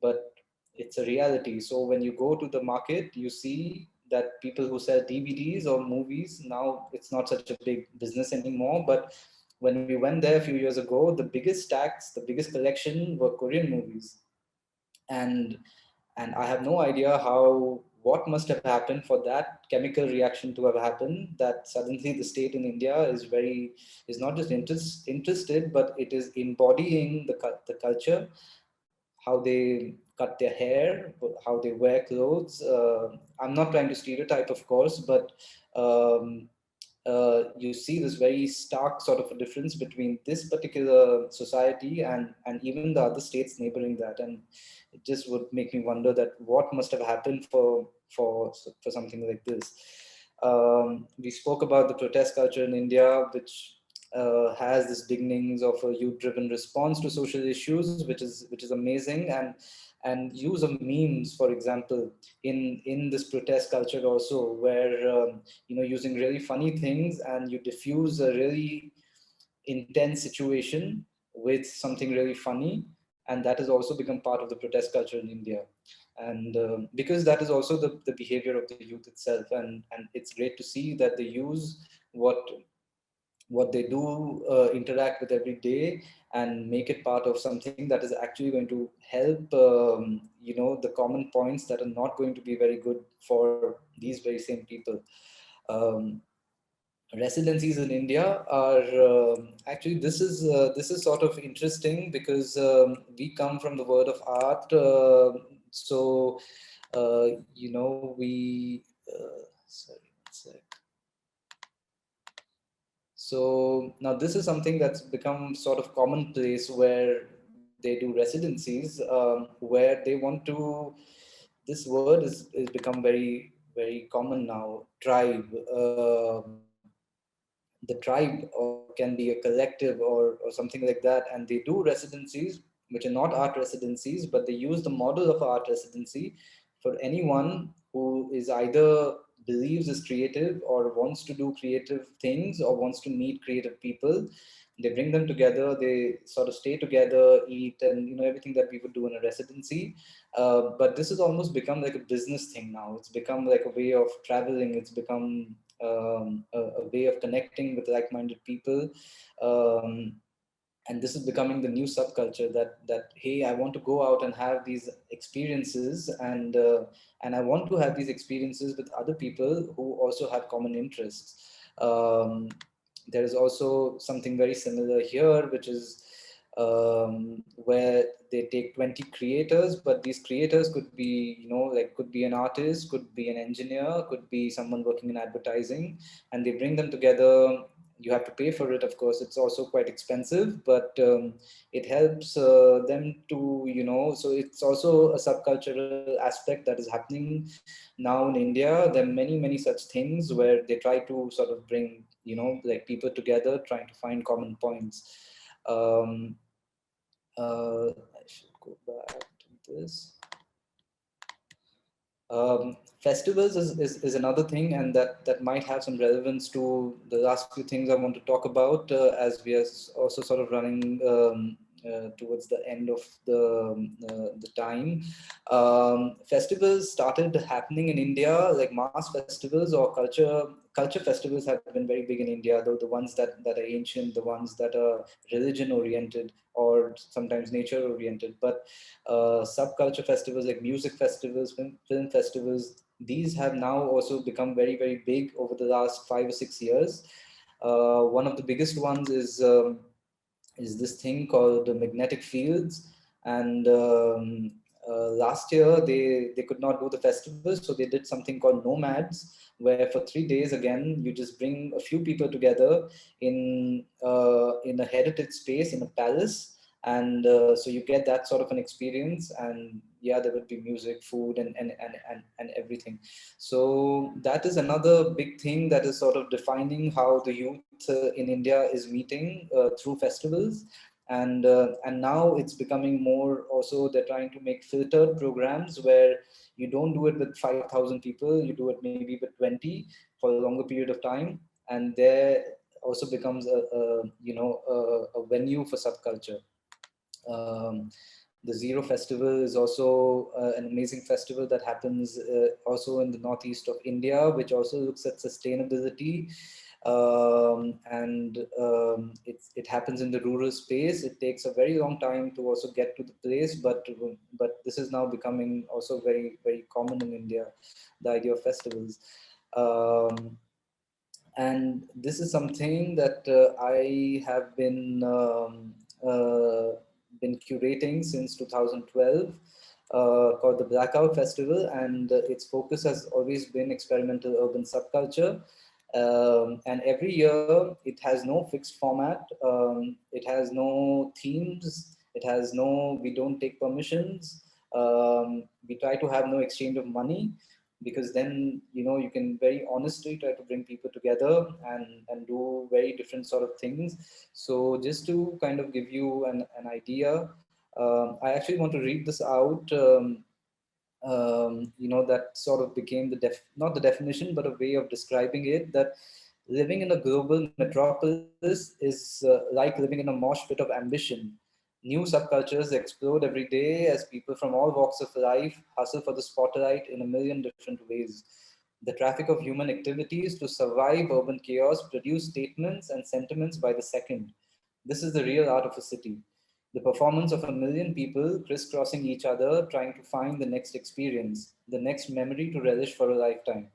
A: But it's a reality. So when you go to the market, you see that people who sell DVDs or movies, now it's not such a big business anymore. But when we went there a few years ago, the biggest stacks, the biggest collection were Korean movies. And I have no idea what must have happened for that chemical reaction to have happened, that suddenly the state in India is not just interested, but it is embodying the culture, how they cut their hair, how they wear clothes. I'm not trying to stereotype, of course, but you see this very stark sort of a difference between this particular society and even the other states neighboring that. And it just would make me wonder that what must have happened for something like this. We spoke about the protest culture in India, which has this beginnings of a youth-driven response to social issues, which is amazing, and use of memes, for example, in this protest culture also, where using really funny things, and you diffuse a really intense situation with something really funny, and that has also become part of the protest culture in India. And because that is also the behavior of the youth itself, and it's great to see that they use what they do interact with every day and make it part of something that is actually going to help the common points that are not going to be very good for these very same people. um, Residencies in India are actually, this is sort of interesting because we come from the world of art. So we sorry, one sec. So now this is something that's become sort of commonplace, where they do residencies, where they want to. This word is become very very common now. Tribe. The tribe, or can be a collective, or something like that, and they do residencies which are not art residencies, but they use the model of art residency for anyone who is either believes is creative or wants to do creative things or wants to meet creative people. They bring them together, they sort of stay together, eat, and everything that we would do in a residency. But this has almost become like a business thing now. It's become like a way of traveling. It's become a way of connecting with like-minded people. Um, and this is becoming the new subculture, that hey, I want to go out and have these experiences, and I want to have these experiences with other people who also have common interests. There is also something very similar here, which is where they take 20 creators, but these creators could be, like could be an artist, could be an engineer, could be someone working in advertising, and they bring them together. You have to pay for it, of course. It's also quite expensive, but it helps them to, so it's also a subcultural aspect that is happening now in India. There are many, many such things where they try to sort of bring, like people together, trying to find common points. Um, I should go back to this. Festivals is another thing, and that might have some relevance to the last few things I want to talk about, as we are also sort of running towards the end of the time. Festivals started happening in India, like mass festivals or culture festivals have been very big in India, though the ones that are ancient, the ones that are religion oriented or sometimes nature oriented. But subculture festivals like music festivals, film festivals, these have now also become very, very big over the last 5 or 6 years. One of the biggest ones is this thing called the magnetic fields. And last year they could not do the festival, so they did something called nomads, where for 3 days again you just bring a few people together in a heritage space in a palace. And so you get that sort of an experience, and yeah, there would be music, food, and everything. So that is another big thing that is sort of defining how the youth in India is meeting through festivals. And now it's becoming more also, they're trying to make filtered programs where you don't do it with 5,000 people, you do it maybe with 20 for a longer period of time. And there also becomes a venue for subculture. The Zero Festival is also an amazing festival that happens also in the northeast of India, which also looks at sustainability. It happens in the rural space. It takes a very long time to also get to the place, but this is now becoming also very, very common in India, the idea of festivals. And this is something that I have been curating since 2012, called the Blackout Festival, and its focus has always been experimental urban subculture. And every year it has no fixed format, it has no themes, we don't take permissions, we try to have no exchange of money, because then you can very honestly try to bring people together and do very different sort of things. So just to kind of give you an idea, I actually want to read this out. That sort of became not the definition, but a way of describing it, that living in a global metropolis is like living in a mosh pit of ambition. New subcultures explode every day as people from all walks of life hustle for the spotlight in a million different ways. The traffic of human activities to survive urban chaos produce statements and sentiments by the second. This is the real art of a city. The performance of a million people crisscrossing each other, trying to find the next experience, the next memory to relish for a lifetime.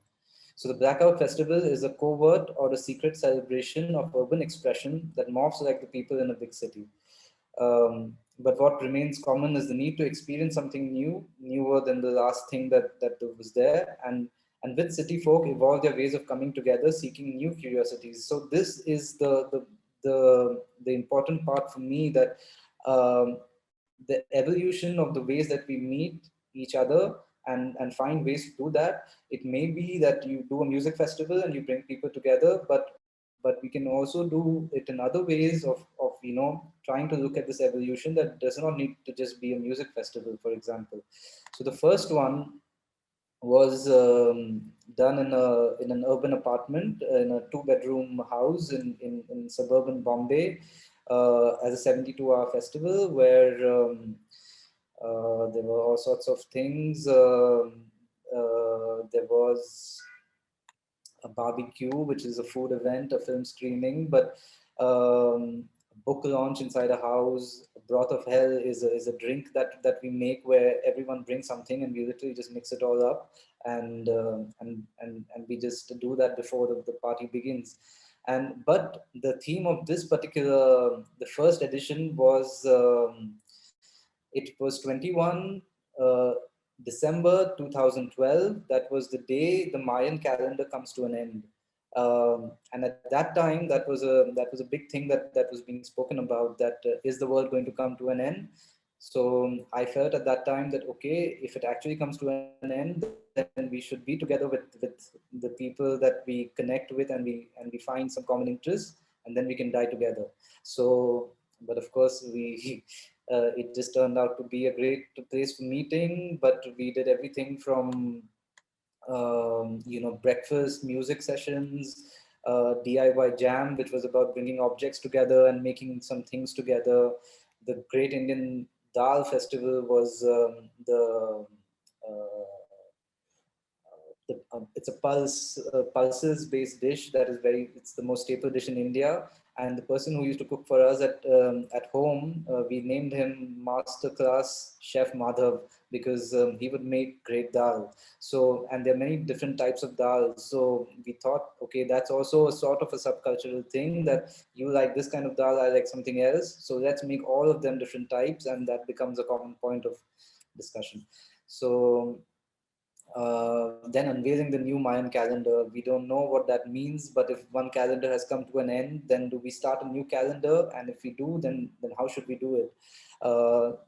A: So the Blackout Festival is a covert or a secret celebration of urban expression that morphs like the people in a big city. But what remains common is the need to experience something new, newer than the last thing that was there. And with city folk evolve their ways of coming together, seeking new curiosities. So this is the important part for me, that the evolution of the ways that we meet each other and find ways to do that. It may be that you do a music festival and you bring people together, but we can also do it in other ways of trying to look at this evolution that does not need to just be a music festival, for example. So the first one was done in an urban apartment in a 2-bedroom house in suburban Bombay, as a 72-hour festival where there were all sorts of things. There was a barbecue, which is a food event, a film screening, but a book launch inside a house. Broth of Hell is a drink that we make where everyone brings something and we literally just mix it all up, and we just do that before the party begins. But the theme of this particular, the first edition was, it was 21 December 2012. That was the day the Mayan calendar comes to an end. And at that time, that was a big thing that was being spoken about, that is the world going to come to an end? So I felt at that time that, okay, if it actually comes to an end, then we should be together with the people that we connect with, and we find some common interests, and then we can die together. So, but of course, we it just turned out to be a great place for meeting. But we did everything from breakfast, music sessions, DIY jam, which was about bringing objects together and making some things together. The Great Indian Dal Festival was it's a pulses based dish that is it's the most staple dish in India. And the person who used to cook for us at home, we named him Masterclass Chef Madhav, because he would make great dal. So, and there are many different types of dal. So we thought, okay, that's also a sort of a subcultural thing, that you like this kind of dal, I like something else. So let's make all of them different types, and that becomes a common point of discussion. So then unveiling the new Mayan calendar. We don't know what that means, but if one calendar has come to an end, then do we start a new calendar? And if we do, then how should we do it?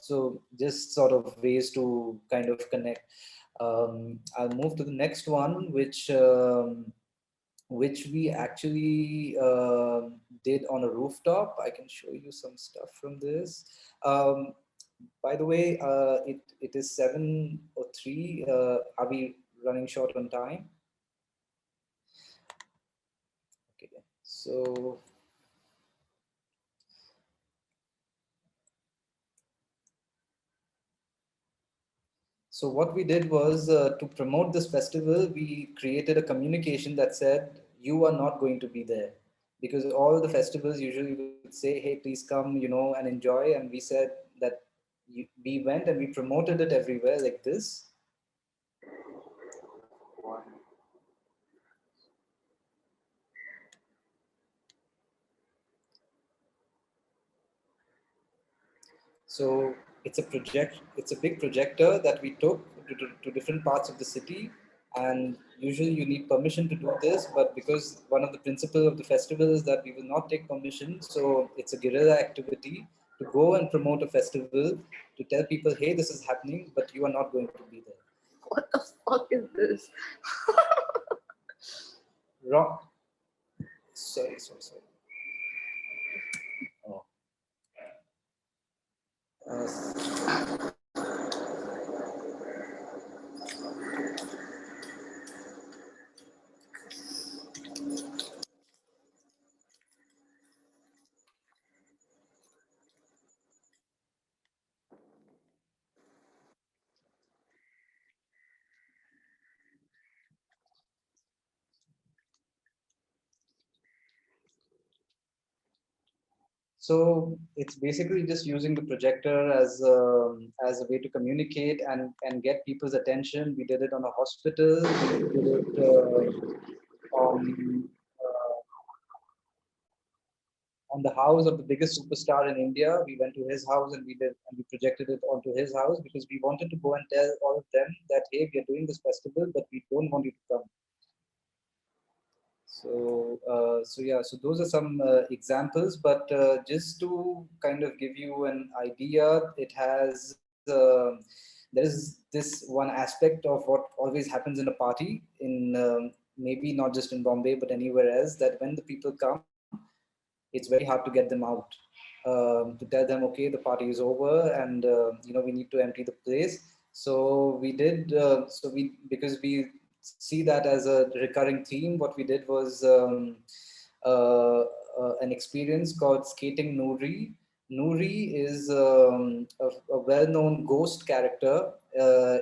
A: So just sort of ways to kind of connect. I'll move to the next one, which we actually did on a rooftop. I can show you some stuff from this. By the way, it is 7:03. Are we running short on time? Okay, so what we did was, to promote this festival, we created a communication that said, you are not going to be there, because all the festivals usually would say, hey, please come, and enjoy. And we said that we went and we promoted it everywhere like this. So it's a big projector that we took to different parts of the city. And usually you need permission to do this, but because one of the principles of the festival is that we will not take permission, so it's a guerrilla activity to go and promote a festival, to tell people, hey, this is happening, but you are not going to be there.
B: What the fuck is this?
A: Wrong. Sorry. Oh. So it's basically just using the projector as a way to communicate and get people's attention. We did it on a hospital. We did it on on the house of the biggest superstar in India. We went to his house and we projected it onto his house, because we wanted to go and tell all of them that, hey, we are doing this festival, but we don't want you to come. So those are some examples, but just to kind of give you an idea, there is this one aspect of what always happens in a party, in maybe not just in Bombay, but anywhere else, that when the people come, it's very hard to get them out, to tell them, okay, the party is over, and we need to empty the place. So we did, because we see that as a recurring theme, what we did was an experience called Skating Noori. Noori is a well-known ghost character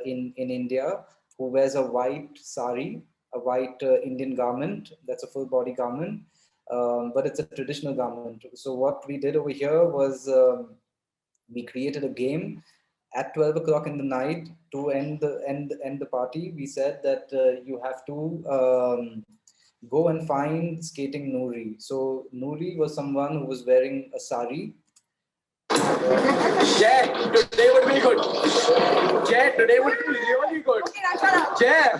A: in India, who wears a white sari, a white Indian garment. That's a full body garment, but it's a traditional garment. So what we did over here was, we created a game at 12 o'clock in the night to end the party. We said that you have to go and find skating Noori. So Noori was someone who was wearing a sari.
C: Jay, today would be good. Jay, today would be really good.
B: Okay, now shut up.
C: Jay,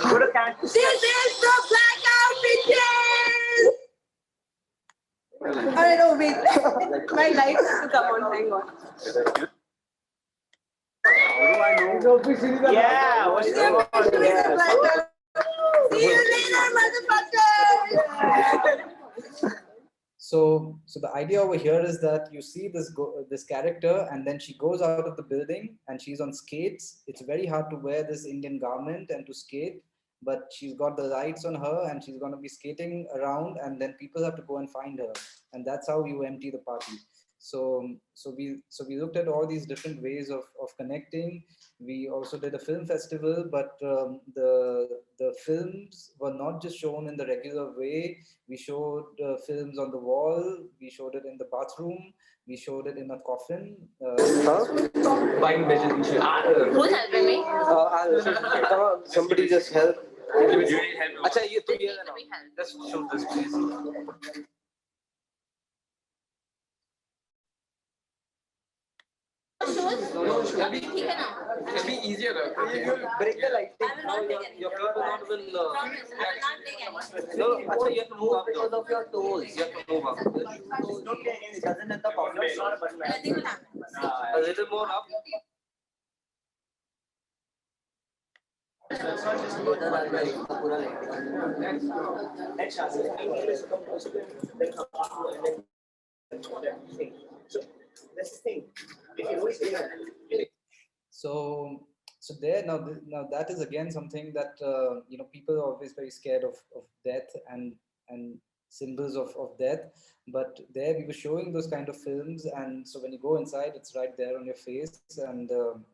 C: good at catch.
B: This is the blackout bitches! Alright, no, wait. My lights to come on, hang on.
C: Yeah, what's
B: This is the blackout. See you later, motherfuckers!
A: So the idea over here is that you see this character, and then she goes out of the building and she's on skates. It's very hard to wear this Indian garment and to skate, but she's got the lights on her and she's going to be skating around, and then people have to go and find her, and that's how you empty the party. So we looked at all these different ways of connecting. We also did a film festival, but the films were not just shown in the regular way. We showed films on the wall. We showed it in the bathroom. We showed it in a coffin.
C: Buying vegetables.
B: Who's helping me?
C: Somebody just help. You need help.
B: They need to be helped.
C: Just show this, please. It'll be easier. You break the light.
B: I will not take any.
C: Your clothes not will.
B: Promise, I will not take any.
C: No, actually, you have to move up because of your toes. You have to move up.
B: Nothing will happen.
C: A little more up.
A: So there now that is again something that people are always very scared of death and symbols of death, but there we were showing those kind of films, and so when you go inside, it's right there on your face, and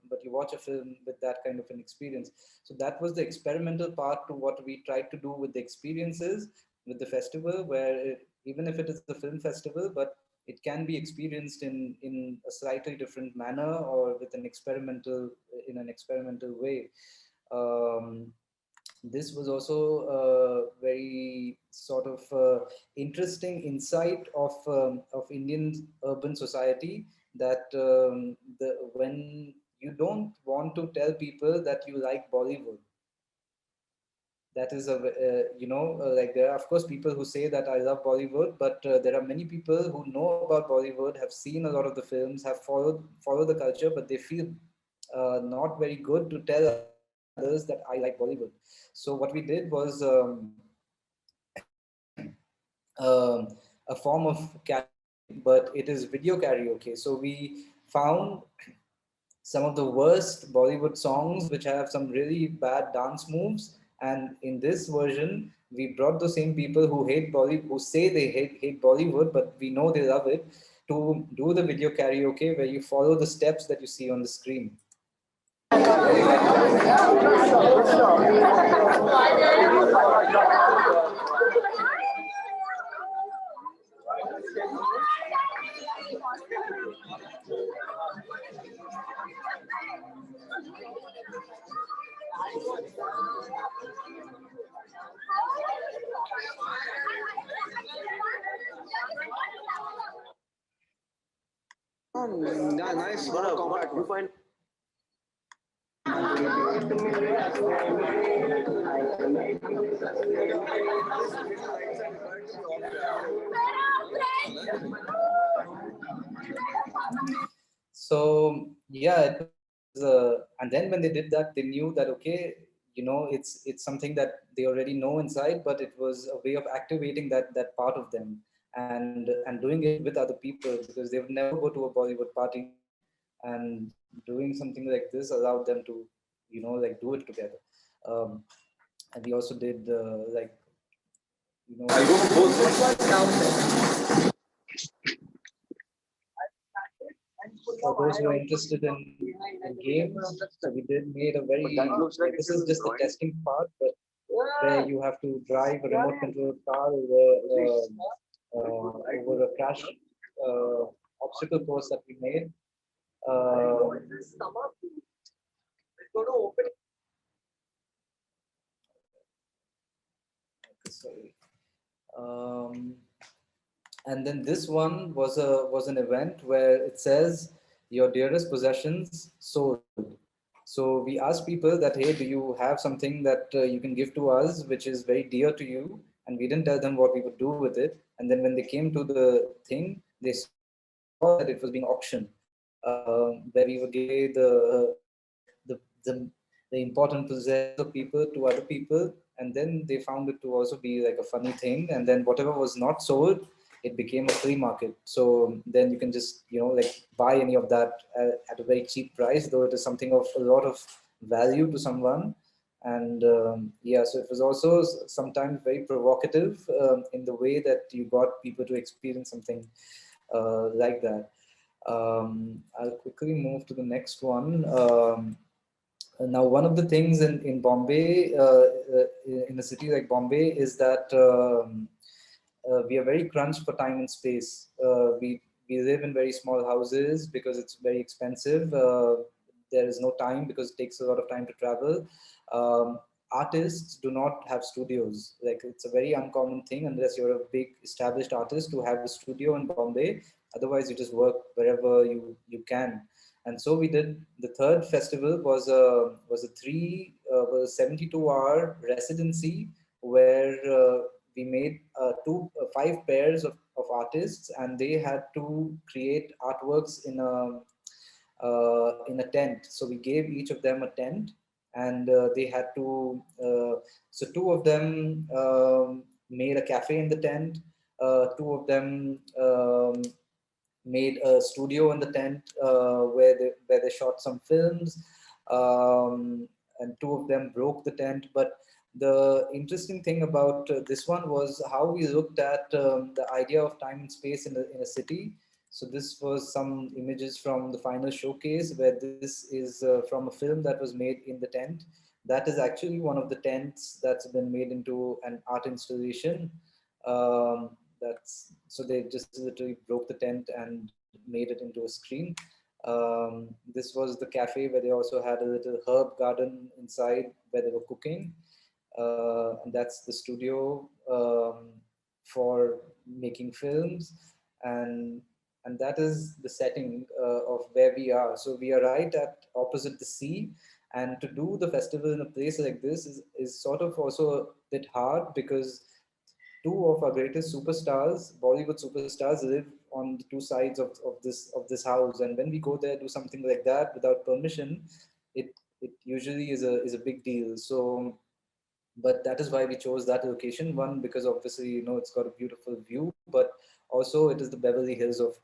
A: but you watch a film with that kind of an experience. So that was the experimental part to what we tried to do with the experiences with the festival, where even if it is a film festival, but it can be experienced in a slightly different manner or with an experimental way. This was also a very sort of interesting insight of Indian urban society, that when you don't want to tell people that you like Bollywood, that is like there are of course people who say that I love Bollywood, but there are many people who know about Bollywood, have seen a lot of the films, have followed the culture, but they feel not very good to tell others that I like Bollywood. So what we did was a form of karaoke, but it is video karaoke. So we found some of the worst Bollywood songs which have some really bad dance moves, and in this version we brought the same people who hate Bollywood, who say they hate Bollywood, but we know they love it, to do the video karaoke where you follow the steps that you see on the screen.
C: Nice. What you find?
A: So yeah, it was, and then when they did that, they knew that okay, it's something that they already know inside, but it was a way of activating that part of them, and doing it with other people, because they would never go to a Bollywood party, and doing something like this allowed them to like do it together. And we also did
C: I'll go for both.
A: for those who are interested in games, so we made a very, this is just the testing part, but where you have to drive a remote control car over a crash obstacle course that we made. sorry. And then this one was an event where it says your dearest possessions sold. So we asked people that, hey, do you have something that you can give to us, which is very dear to you? And we didn't tell them what we would do with it. And then when they came to the thing, they saw that it was being auctioned, where we would give away the important possessions of people to other people. And then they found it to also be like a funny thing. And then whatever was not sold, it became a free market. So then you can just, like buy any of that at a very cheap price, though it is something of a lot of value to someone. And yeah, so it was also sometimes very provocative in the way that you got people to experience something like that. I'll quickly move to the next one. Now, one of the things in Bombay, in a city like Bombay, is that we are very crunched for time and space. We live in very small houses because it's very expensive. There is no time because it takes a lot of time to travel. Artists do not have studios. Like, it's a very uncommon thing unless you're a big established artist to have a studio in Bombay. Otherwise, you just work wherever you can. And so we did. The third festival was a 72-hour residency where we made 5 pairs of artists, and they had to create artworks in a tent. So we gave each of them a tent, and they had to. So 2 of them made a cafe in the tent. 2 of them made a studio in the tent where they shot some films, and 2 of them broke the tent. But the interesting thing about this one was how we looked at the idea of time and space in a city. So this was some images from the final showcase, where this is from a film that was made in the tent. That is actually one of the tents that's been made into an art installation. So they just literally broke the tent and made it into a screen. This was the cafe where they also had a little herb garden inside where they were cooking. And that's the studio for making films. And that is the setting of where we are. So we are right at opposite the sea. And to do the festival in a place like this is sort of also a bit hard, because 2 of our greatest superstars, Bollywood superstars, live on the 2 sides of this house. And when we go there, do something like that without permission, it usually is a big deal. So, but that is why we chose that location. One, because obviously, it's got a beautiful view, but also it is the Beverly Hills of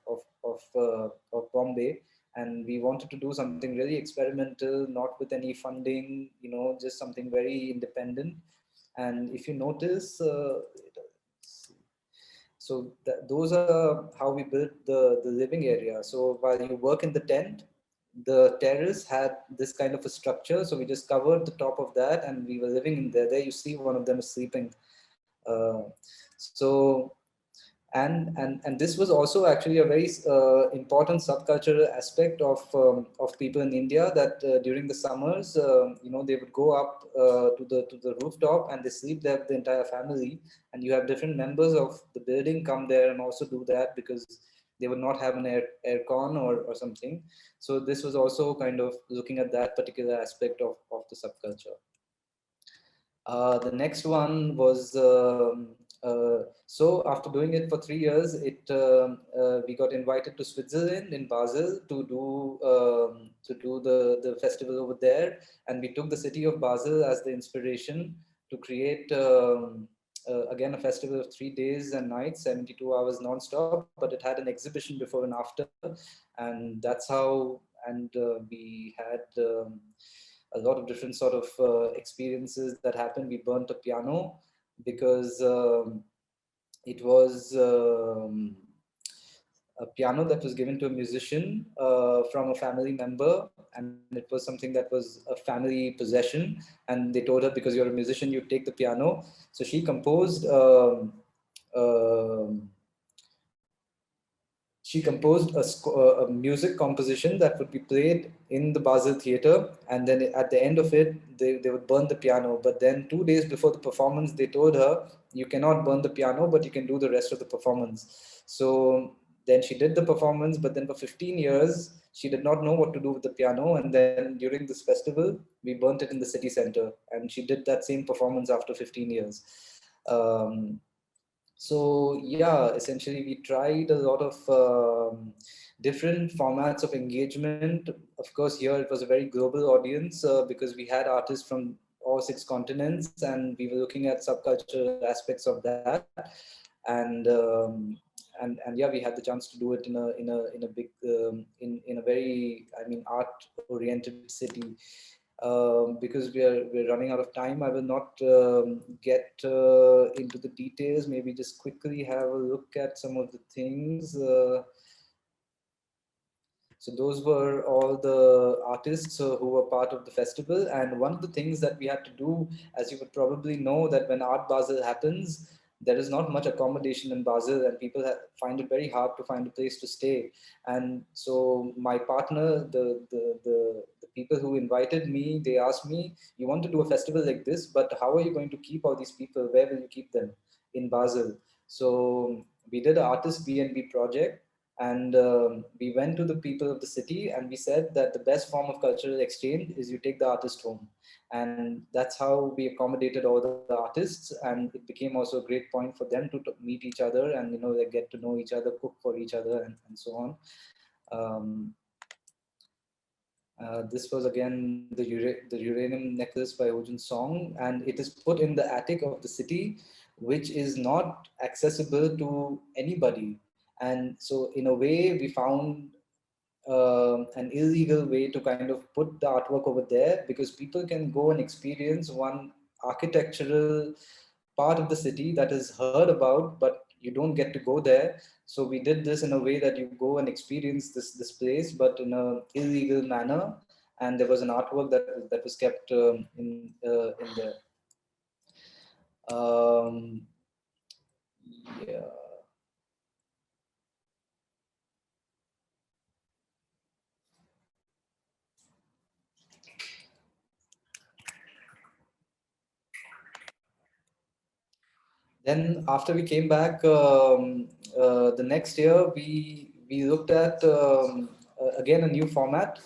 A: Bombay. And we wanted to do something really experimental, not with any funding, just something very independent. And if you notice, so those are how we built the living area. So while you work in the tent, the terrace had this kind of a structure. So we just covered the top of that, and we were living in there. There you see one of them is sleeping. So and this was also actually a very important subcultural aspect of people in India, that during the summers, they would go up to the rooftop and they sleep there with the entire family, and you have different members of the building come there and also do that, because they would not have an air con or something. So this was also kind of looking at that particular aspect of the subculture. The next one was so after doing it for 3 years, we got invited to Switzerland in Basel to do the festival over there, and we took the city of Basel as the inspiration to create again a festival of 3 days and nights, 72 hours non-stop. But it had an exhibition before and after, and that's how. And we had a lot of different sort of experiences that happened. We burnt a piano because it was a piano that was given to a musician from a family member, and it was something that was a family possession. And they told her, because you're a musician, you take the piano. So she composed a music composition that would be played in the Basel Theatre, and then at the end of it, they would burn the piano. But then 2 days before the performance, they told her you cannot burn the piano, but you can do the rest of the performance. So then she did the performance, but then for 15 years, she did not know what to do with the piano. And then during this festival, we burnt it in the city center. And she did that same performance after 15 years. So yeah, essentially we tried a lot of different formats of engagement. Of course, here it was a very global audience because we had artists from all 6 continents, and we were looking at subcultural aspects of that. And and yeah, we had the chance to do it in a big in a very, I mean, art oriented city. Because we're running out of time, I will not get into the details. Maybe just quickly have a look at some of the things. So those were all the artists who were part of the festival. And one of the things that we had to do, as you would probably know, that when Art Basel happens, there is not much accommodation in Basel, and people find it very hard to find a place to stay. And so my partner, the people who invited me, they asked me, you want to do a festival like this, but how are you going to keep all these people? Where will you keep them in Basel? So we did an artist B&B project, and we went to the people of the city and we said that the best form of cultural exchange is you take the artist home. And that's how we accommodated all the artists. And it became also a great point for them to meet each other and, you know, they get to know each other, cook for each other, and so on. This was again the uranium necklace by Ojun Song, and it is put in the attic of the city, which is not accessible to anybody. And so in a way, we found an illegal way to kind of put the artwork over there, because people can go and experience one architectural part of the city that is heard about, but you don't get to go there. So we did this in a way that you go and experience this place, but in a illegal manner. And there was an artwork that was kept in there. Yeah. Then after we came back, the next year we looked at again a new format.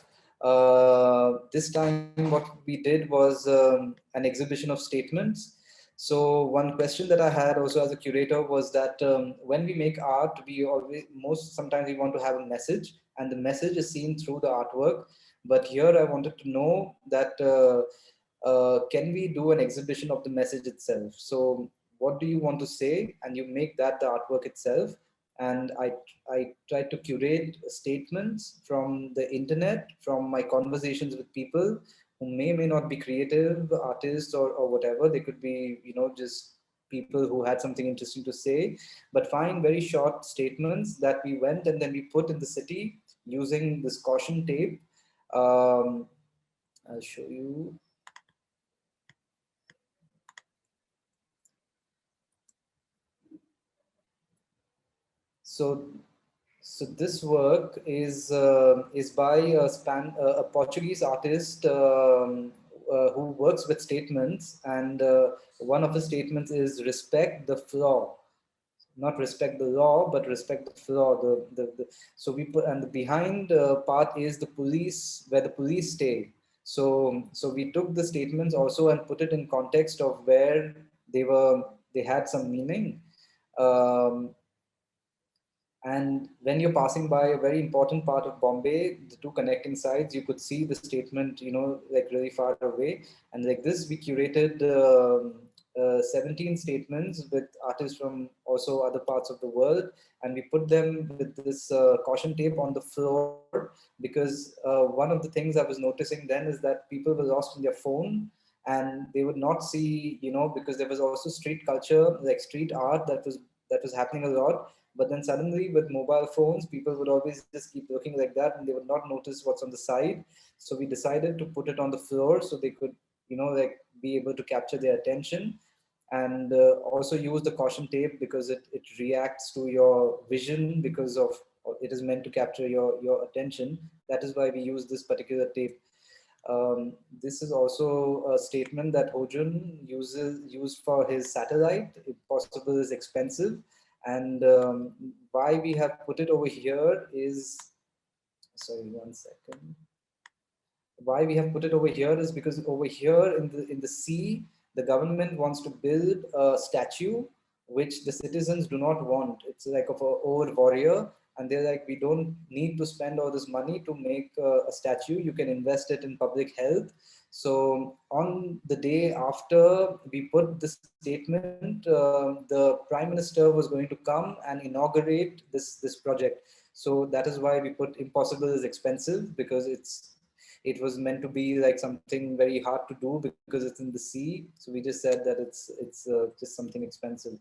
A: This time what we did was an exhibition of statements. So one question that I had also as a curator was that when we make art, we always, sometimes we want to have a message, and the message is seen through the artwork. But here I wanted to know that can we do an exhibition of the message itself? So what do you want to say? And you make that the artwork itself. And I tried to curate statements from the internet, from my conversations with people who may not be creative artists or whatever. They could be, you know, just people who had something interesting to say, but find very short statements that we went and then we put in the city using this caution tape. I'll show you. So this work is by a Portuguese artist who works with statements, and one of the statements is respect the flaw, not respect the law, but respect the flaw. So we put, and the behind part is the police, where the police stay. So we took the statements also and put it in context of where they had some meaning. And when you're passing by a very important part of Bombay, the two connecting sides, you could see the statement, you know, like really far away. And like this, we curated 17 statements with artists from also other parts of the world. And we put them with this caution tape on the floor, because one of the things I was noticing then is that people were lost in their phone, and they would not see, you know, because there was also street culture, like street art that was happening a lot. But then suddenly with mobile phones, people would always just keep looking like that and they would not notice what's on the side. So we decided to put it on the floor so they could, you know, like be able to capture their attention. And also use the caution tape because it reacts to your vision, because of it is meant to capture your attention. That is why we use this particular tape. This is also a statement that Hojun used for his satellite. If possible is expensive, and why we have put it over here is, sorry, 1 second. Why we have put it over here is because over here in the sea, the government wants to build a statue which the citizens do not want. It's like of an old warrior, and they're like, we don't need to spend all this money to make a statue. You can invest it in public health. So on the day after we put the statement, the Prime Minister was going to come and inaugurate this project. So that is why we put impossible is expensive, because it was meant to be like something very hard to do because it's in the sea. So we just said that it's just something expensive.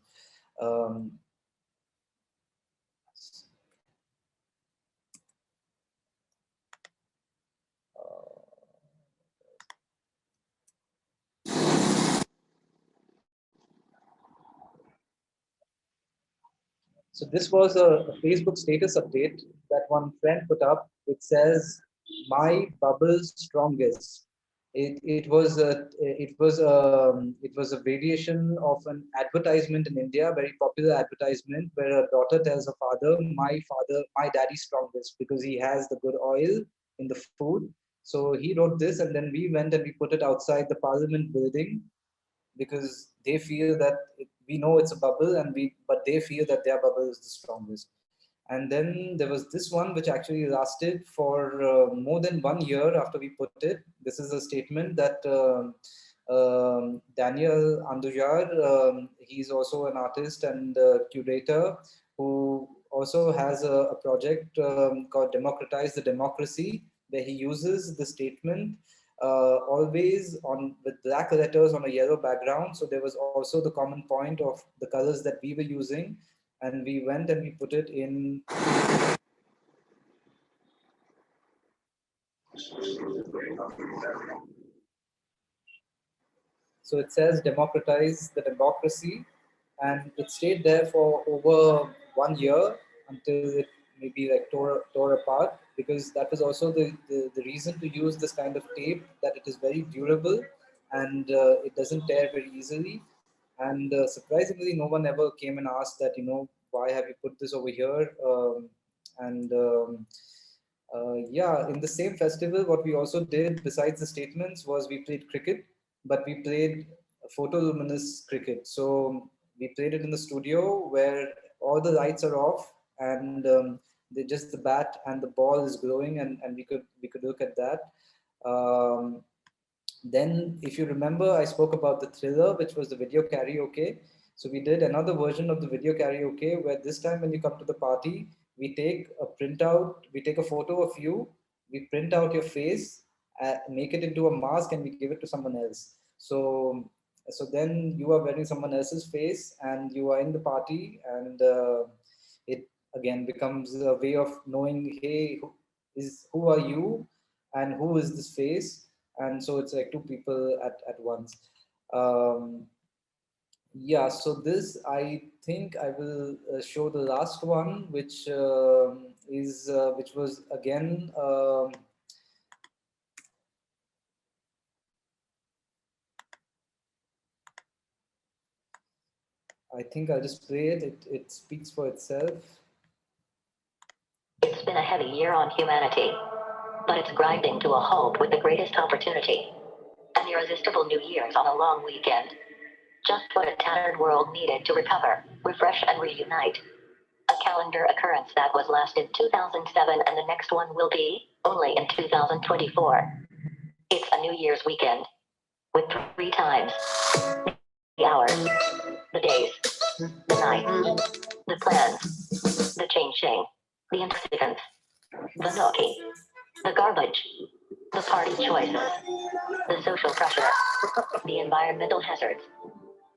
A: So this was a Facebook status update that one friend put up. It says, "My bubble's strongest." It was a variation of an advertisement in India, very popular advertisement, where a daughter tells her father, my daddy's strongest because he has the good oil in the food." So he wrote this, and then we went and we put it outside the Parliament building, because they feel that we know it's a bubble, but they feel that their bubble is the strongest. And then there was this one which actually lasted for more than 1 year after we put it. This is a statement that Daniel Andujar, he's also an artist and curator who also has a project called Democratize the Democracy, where he uses the statement always with black letters on a yellow background. So there was also the common point of the colors that we were using, and we went and we put it in. So it says democratize the democracy, and it stayed there for over 1 year until it maybe like tore apart, because that was also the reason to use this kind of tape, that it is very durable and it doesn't tear very easily. And surprisingly, no one ever came and asked that, why have you put this over here? And Yeah, in the same festival, what we also did besides the statements was we played cricket, but we played photoluminous cricket. So we played it in the studio where all the lights are off, and just the bat and the ball is glowing, and we could look at that. Um, then, if you remember, I spoke about the Thriller, which was the video karaoke. So we did another version of the video karaoke, where this time when you come to the party, we take a printout, we take a photo of you, we print out your face, make it into a mask, and we give it to someone else. So then you are wearing someone else's face, and you are in the party, and it again becomes a way of knowing, hey, who are you, and who is this face? And so it's like two people at once. Yeah, so this, I think I will show the last one, which which was again I think I'll just play it. It speaks for itself.
D: It's been a heavy year on humanity, but it's grinding to a halt with the greatest opportunity. An irresistible New Year's on a long weekend. Just what a tattered world needed to recover, refresh, and reunite. A calendar occurrence that was last in 2007, and the next one will be only in 2024. It's a New Year's weekend with 3 times the hours, the days, the nights, the plans, the changing, the incidents, the nookie, the garbage, the party choices, the social pressure, the environmental hazards,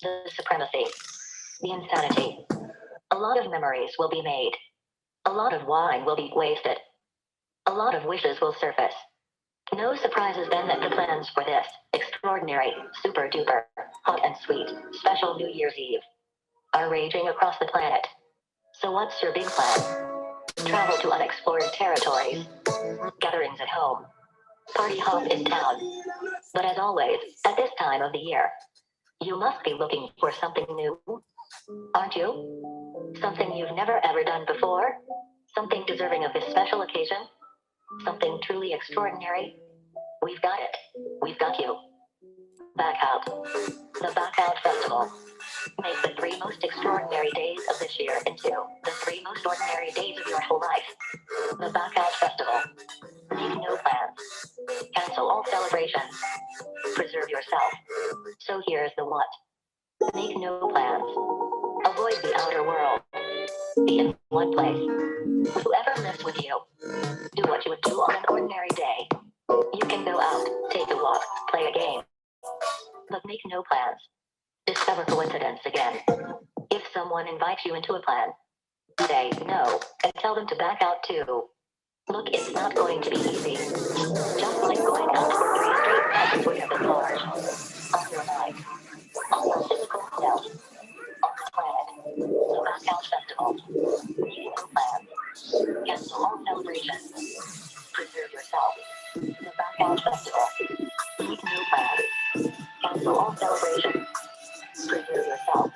D: the supremacy, the insanity. A lot of memories will be made. A lot of wine will be wasted. A lot of wishes will surface. No surprises then that the plans for this extraordinary, super duper, hot and sweet, special New Year's Eve are raging across the planet. So what's your big plan? Travel to unexplored territories, gatherings at home, Party hop in town. But as always, at this time of the year, you must be looking for something new, aren't you? Something you've never ever done before? Something deserving of this special occasion? Something truly extraordinary? We've got it. We've got you. Back Out. The Back Out Festival. Make the 3 most extraordinary days of this year into the 3 most ordinary days of your whole life. The Back Out Festival. Make no plans. Cancel all celebrations. Preserve yourself. So here's the what. Make no plans. Avoid the outer world. Be in one place. Whoever lives with you. Do what you would do on an ordinary day. You can go out, take a walk, play a game. But make no plans. Discover coincidence again. If someone invites you into a plan, say no and tell them to back out too. Look, it's not going to be easy. Just like going out for 3 straight months would have been hard. On your mind. On your physical self. On the planet. The Back Out Festival. Make no plans. Cancel all celebrations. Preserve yourself. The Back Out Festival. Make no plans. Cancel all celebrations. Preserve yourself.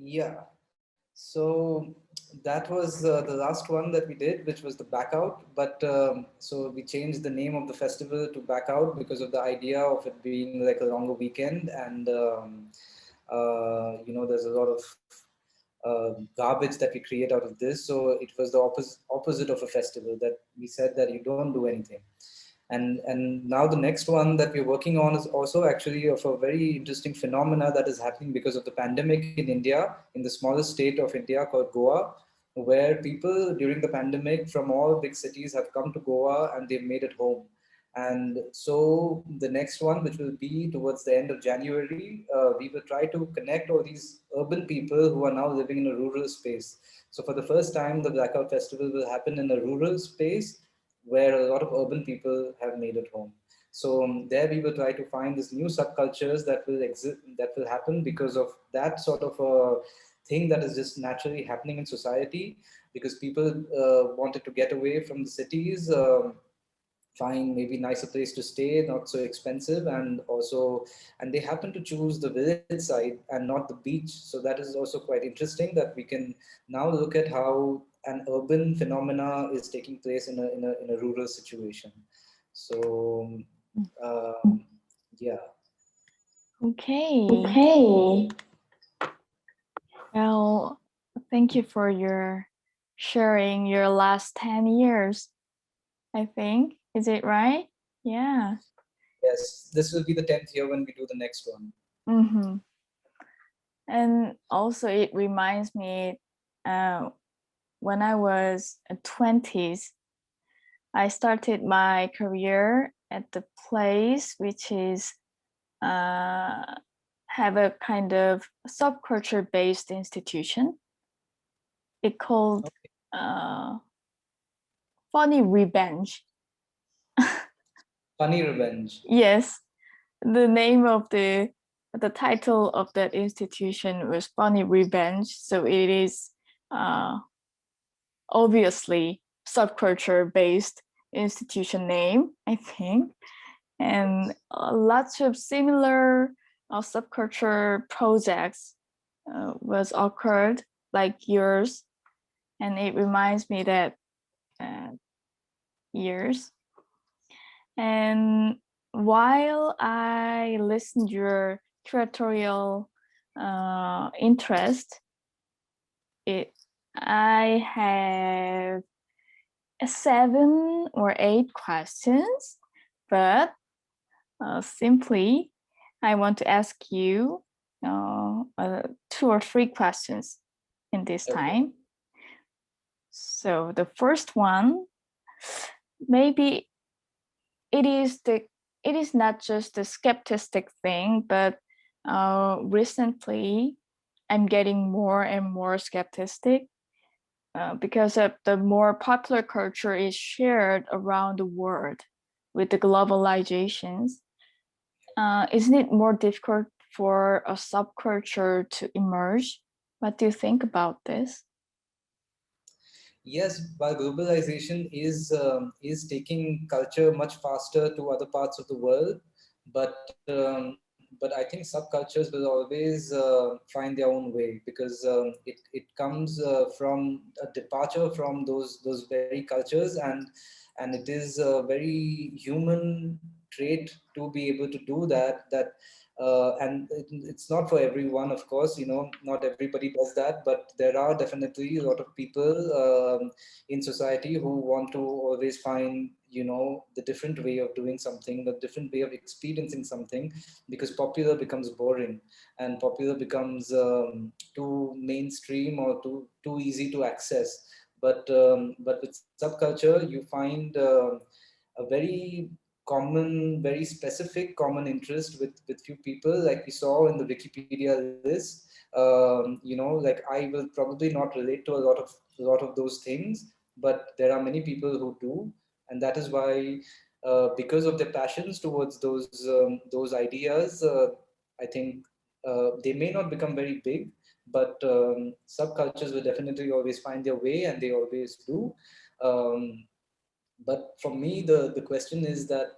A: Yeah. So that was the last one that we did, which was the back out. But so we changed the name of the festival to back out because of the idea of it being like a longer weekend, and there's a lot of garbage that we create out of this. So it was the opposite of a festival, that we said that you don't do anything. And now the next one that we're working on is also actually of a very interesting phenomena that is happening because of the pandemic in India, in the smallest state of India called Goa, where people during the pandemic from all big cities have come to Goa and they've made it home. And so the next one, which will be towards the end of January, we will try to connect all these urban people who are now living in a rural space. So for the first time, the Blackout Festival will happen in a rural space where a lot of urban people have made it home. So there we will try to find these new subcultures that will exist, that will happen because of that sort of a thing that is just naturally happening in society, because people wanted to get away from the cities, find maybe nicer place to stay, not so expensive, and they happen to choose the village side and not the beach. So that is also quite interesting, that we can now look at how an urban phenomena is taking place in a rural situation. So yeah.
E: Okay. Well, thank you for your sharing your last 10 years, I think. Is it right? Yeah.
A: Yes, this will be the 10th year when we do the next one.
E: Mm-hmm. And also it reminds me, when I was 20s, I started my career at the place which is have a kind of subculture based institution. It called Funny Revenge.
A: Funny Revenge.
E: Yes, the name of the title of that institution was Funny Revenge. So it is obviously subculture based institution name, I think, and lots of similar subculture projects was occurred like yours, and it reminds me that years. And while I listened your curatorial interest, I have 7 or 8 questions, but simply I want to ask you 2 or 3 questions in this time. So the first one, maybe it is not just the skepticistic thing, but recently I'm getting more and more skepticistic because of the more popular culture is shared around the world with the globalizations. Isn't it more difficult for a subculture to emerge? What do you think about this?
A: Yes, while globalization is taking culture much faster to other parts of the world, but but I think subcultures will always find their own way, because it comes from a departure from those very cultures, and it is a very human trait to be able to do that. And it's not for everyone, of course, not everybody does that, but there are definitely a lot of people in society who want to always find, the different way of doing something, the different way of experiencing something, because popular becomes boring, and popular becomes too mainstream or too easy to access. But with subculture, you find a very common, very specific common interest with few people, like we saw in the Wikipedia list. Like I will probably not relate to a lot of those things, but there are many people who do, and that is why, because of their passions towards those ideas, I think they may not become very big, but subcultures will definitely always find their way, and they always do. Um, but for me, the question is that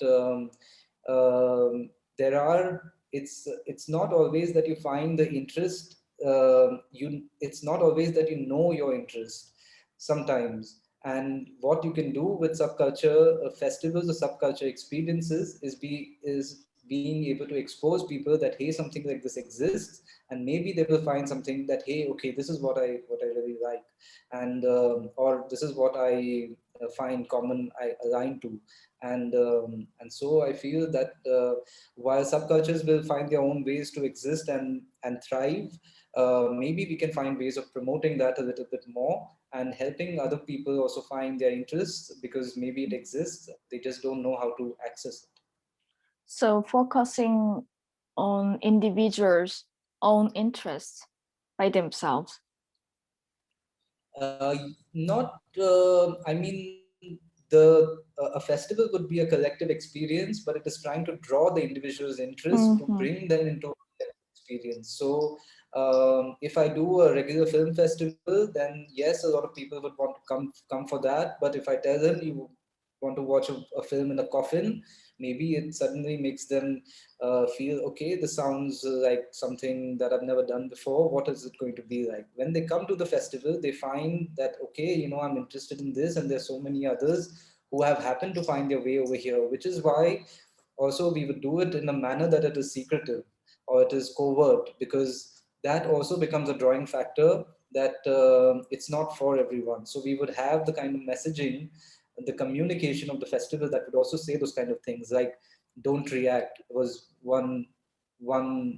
A: there are it's not always that you find the interest. It's not always that you know your interest sometimes. And what you can do with subculture festivals or subculture experiences is being able to expose people that, hey, something like this exists, and maybe they will find something that, hey, okay, this is what I really like, and or this is what I find common, I align to. And so I feel that while subcultures will find their own ways to exist and thrive, maybe we can find ways of promoting that a little bit more, and helping other people also find their interests, because maybe it exists, they just don't know how to access it.
E: So focusing on individuals' own interests by themselves.
A: Not, I mean, a festival would be a collective experience, but it is trying to draw the individual's interest to bring them into a collective experience. So if I do a regular film festival, then yes, a lot of people would want to come for that. But if I tell them you want to watch a film in a coffin, maybe it suddenly makes them feel, okay, this sounds like something that I've never done before. What is it going to be like? When they come to the festival, they find that, okay, I'm interested in this, and there's so many others who have happened to find their way over here, which is why also we would do it in a manner that it is secretive or it is covert, because that also becomes a drawing factor, that it's not for everyone. So we would have the kind of messaging, the communication of the festival that would also say those kind of things, like don't react was one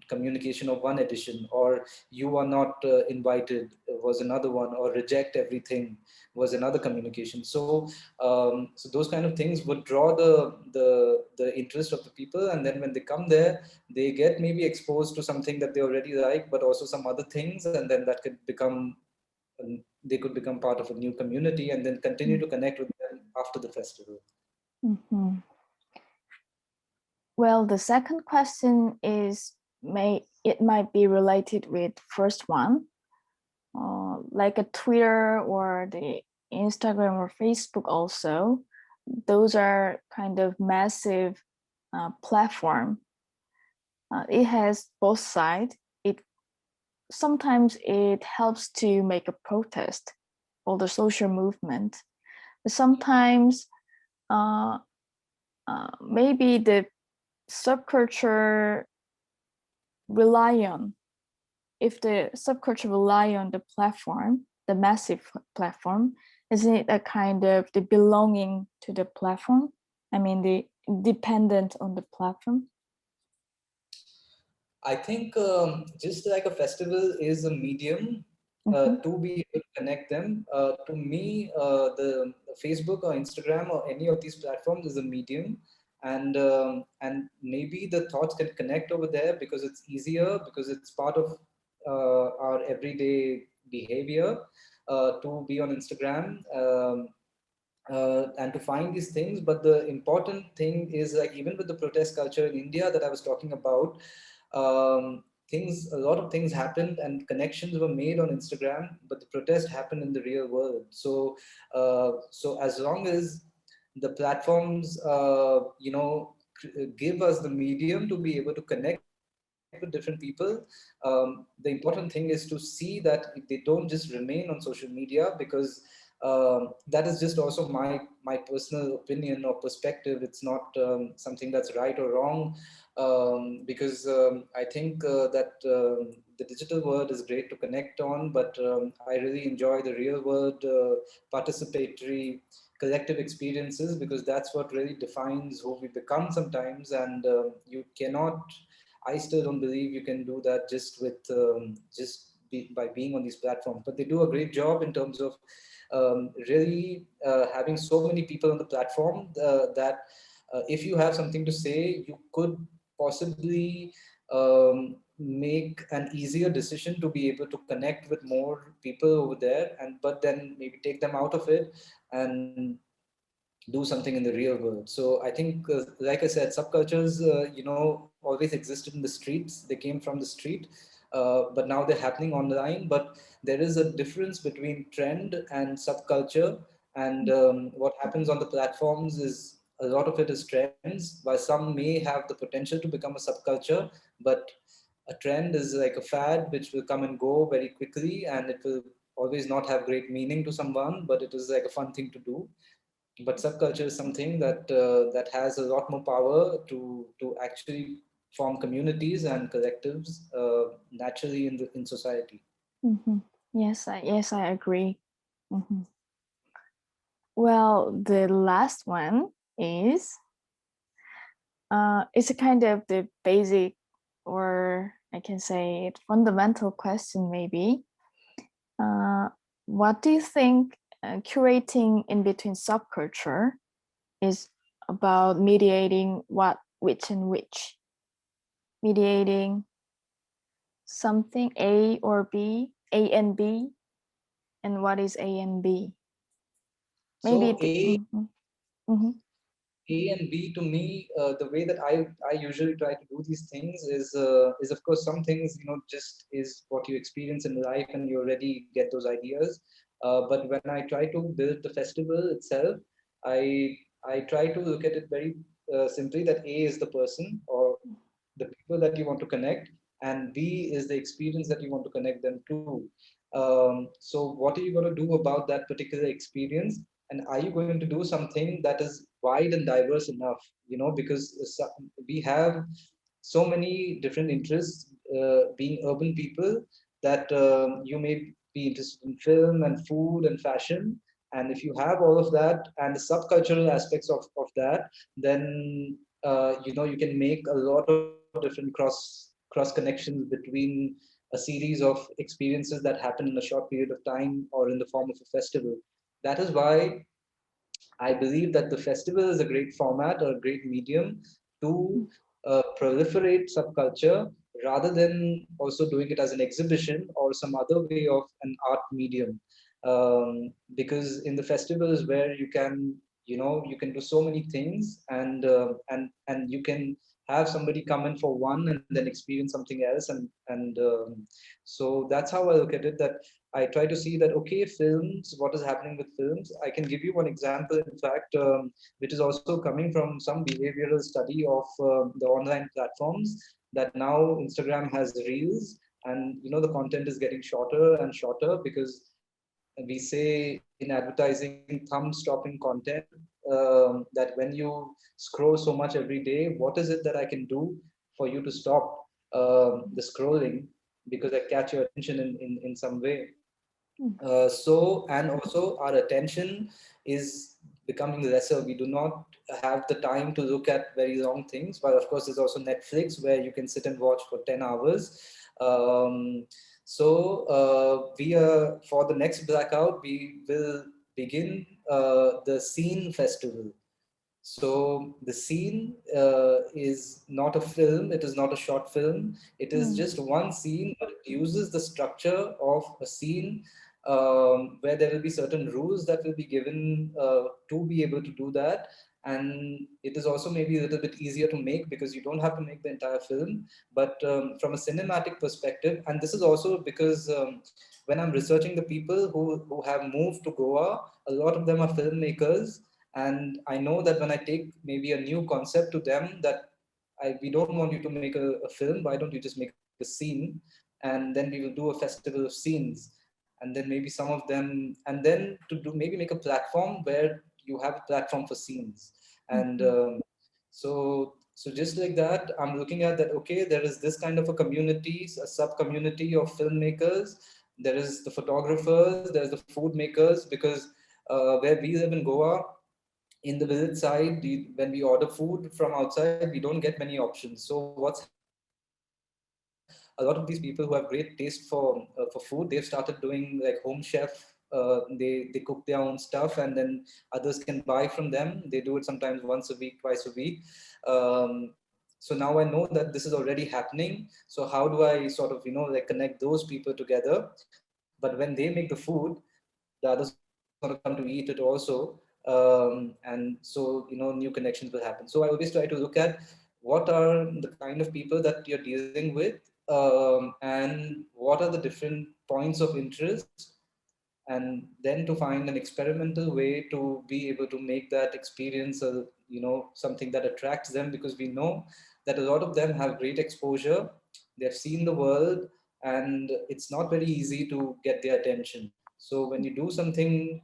A: communication of one edition, or you are not invited was another one, or reject everything was another communication. So those kind of things would draw the interest of the people, and then when they come there, they get maybe exposed to something that they already like, but also some other things, and then that could become they could become part of a new community, and then continue to connect with them after the festival.
E: Mm-hmm. Well, the second question is, it might be related with first one, like a Twitter or the Instagram or Facebook also. Those are kind of massive platform. It has both sides. Sometimes it helps to make a protest or the social movement. But sometimes maybe the subculture if the subculture rely on the platform, the massive platform, isn't it a kind of the belonging to the platform? I mean, the dependent on the platform?
A: I think just like a festival is a medium, to be able to connect them. To me, the Facebook or Instagram or any of these platforms is a medium, and maybe the thoughts can connect over there because it's easier, because it's part of our everyday behavior to be on Instagram. And to find these things. But the important thing is, like, even with the protest culture in India that I was talking about, a lot of things happened and connections were made on Instagram, but the protest happened in the real world. So so as long as the platforms give us the medium to be able to connect with different people, the important thing is to see that they don't just remain on social media, because that is just also my personal opinion or perspective. It's not something that's right or wrong, because I think that the digital world is great to connect on, but I really enjoy the real world participatory collective experiences, because that's what really defines who we become sometimes. And you cannot, I still don't believe you can do that just with by being on these platforms. But they do a great job in terms of really having so many people on the platform that if you have something to say, you could possibly make an easier decision to be able to connect with more people over there, and but then maybe take them out of it and do something in the real world. So I think, like I said, subcultures, always existed in the streets. They came from the street, but now they're happening online. But there is a difference between trend and subculture. And what happens on the platforms is a lot of it is trends, while some may have the potential to become a subculture, but a trend is like a fad which will come and go very quickly, and it will always not have great meaning to someone, but it is like a fun thing to do. But subculture is something that that has a lot more power to actually form communities and collectives naturally in society.
E: Yes, I agree. Well, the last one is it's a kind of the basic, or I can say it, fundamental question maybe. What do you think curating in between subculture is about? Mediating what, which, and which? Mediating something A or B, A and B, and what is A and B? Maybe
A: So A and B, to me, the way that I usually try to do these things is of course some things, just is what you experience in life and you already get those ideas. But when I try to build the festival itself, I try to look at it very simply, that A is the person or the people that you want to connect, and B is the experience that you want to connect them to. So what are you going to do about that particular experience? And are you going to do something that is wide and diverse enough? Because we have so many different interests, being urban people, that you may be interested in film and food and fashion. And if you have all of that and the subcultural aspects of that, then you can make a lot of different cross connections between a series of experiences that happen in a short period of time or in the form of a festival. That is why I believe that the festival is a great format or a great medium to proliferate subculture, rather than also doing it as an exhibition or some other way of an art medium. Because in the festival is where you can do so many things, and you can have somebody come in for one and then experience something else, and so that's how I look at it. That I try to see that, okay, films, what is happening with films? I can give you one example, in fact, which is also coming from some behavioral study of the online platforms, that now Instagram has reels, and the content is getting shorter and shorter, because we say in advertising, thumb stopping content, that when you scroll so much every day, what is it that I can do for you to stop the scrolling, because I catch your attention in some way. So, and also our attention is becoming lesser. We do not have the time to look at very long things. But of course, there's also Netflix, where you can sit and watch for 10 hours. So for the next blackout, we will begin the Scene Festival. So the scene is not a film, it is not a short film, it is just one scene, but it uses the structure of a scene where there will be certain rules that will be given to be able to do that. And it is also maybe a little bit easier to make because you don't have to make the entire film, but from a cinematic perspective, and this is also because when I'm researching the people who have moved to Goa, a lot of them are filmmakers. And I know that when I take maybe a new concept to them, that we don't want you to make a film, why don't you just make a scene? And then we will do a festival of scenes. And then maybe some of them, and then to do maybe make a platform where you have a platform for scenes. And so just like that, I'm looking at that, okay, there is this kind of a community, a sub-community of filmmakers. There is the photographers, there's the food makers, because where we live in Goa, in the village side, when we order food from outside, we don't get many options. So what's happening is a lot of these people who have great taste for food, they've started doing like home chef. They cook their own stuff, and then others can buy from them. They do it sometimes once a week, twice a week. So now I know that this is already happening. So how do I sort of like connect those people together? But when they make the food, the others are going to come to eat it also. And so new connections will happen. So I always try to look at what are the kind of people that you're dealing with, and what are the different points of interest, and then to find an experimental way to be able to make that experience something that attracts them, because we know that a lot of them have great exposure, they've seen the world, and it's not very easy to get their attention. So when you do something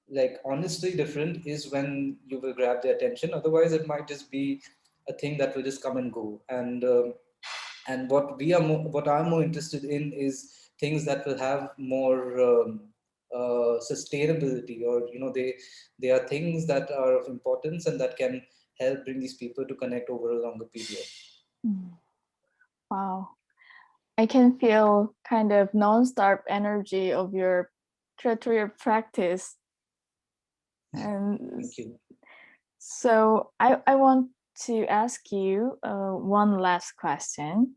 A: like honestly different is when you will grab their attention. Otherwise it might just be a thing that will just come and go. And what I'm more interested in is things that will have more sustainability, or they are things that are of importance and that can help bring these people to connect over a longer period.
E: Wow, I can feel kind of non-stop energy of your curatorial practice. And
A: Thank you.
E: so I want to ask you one last question,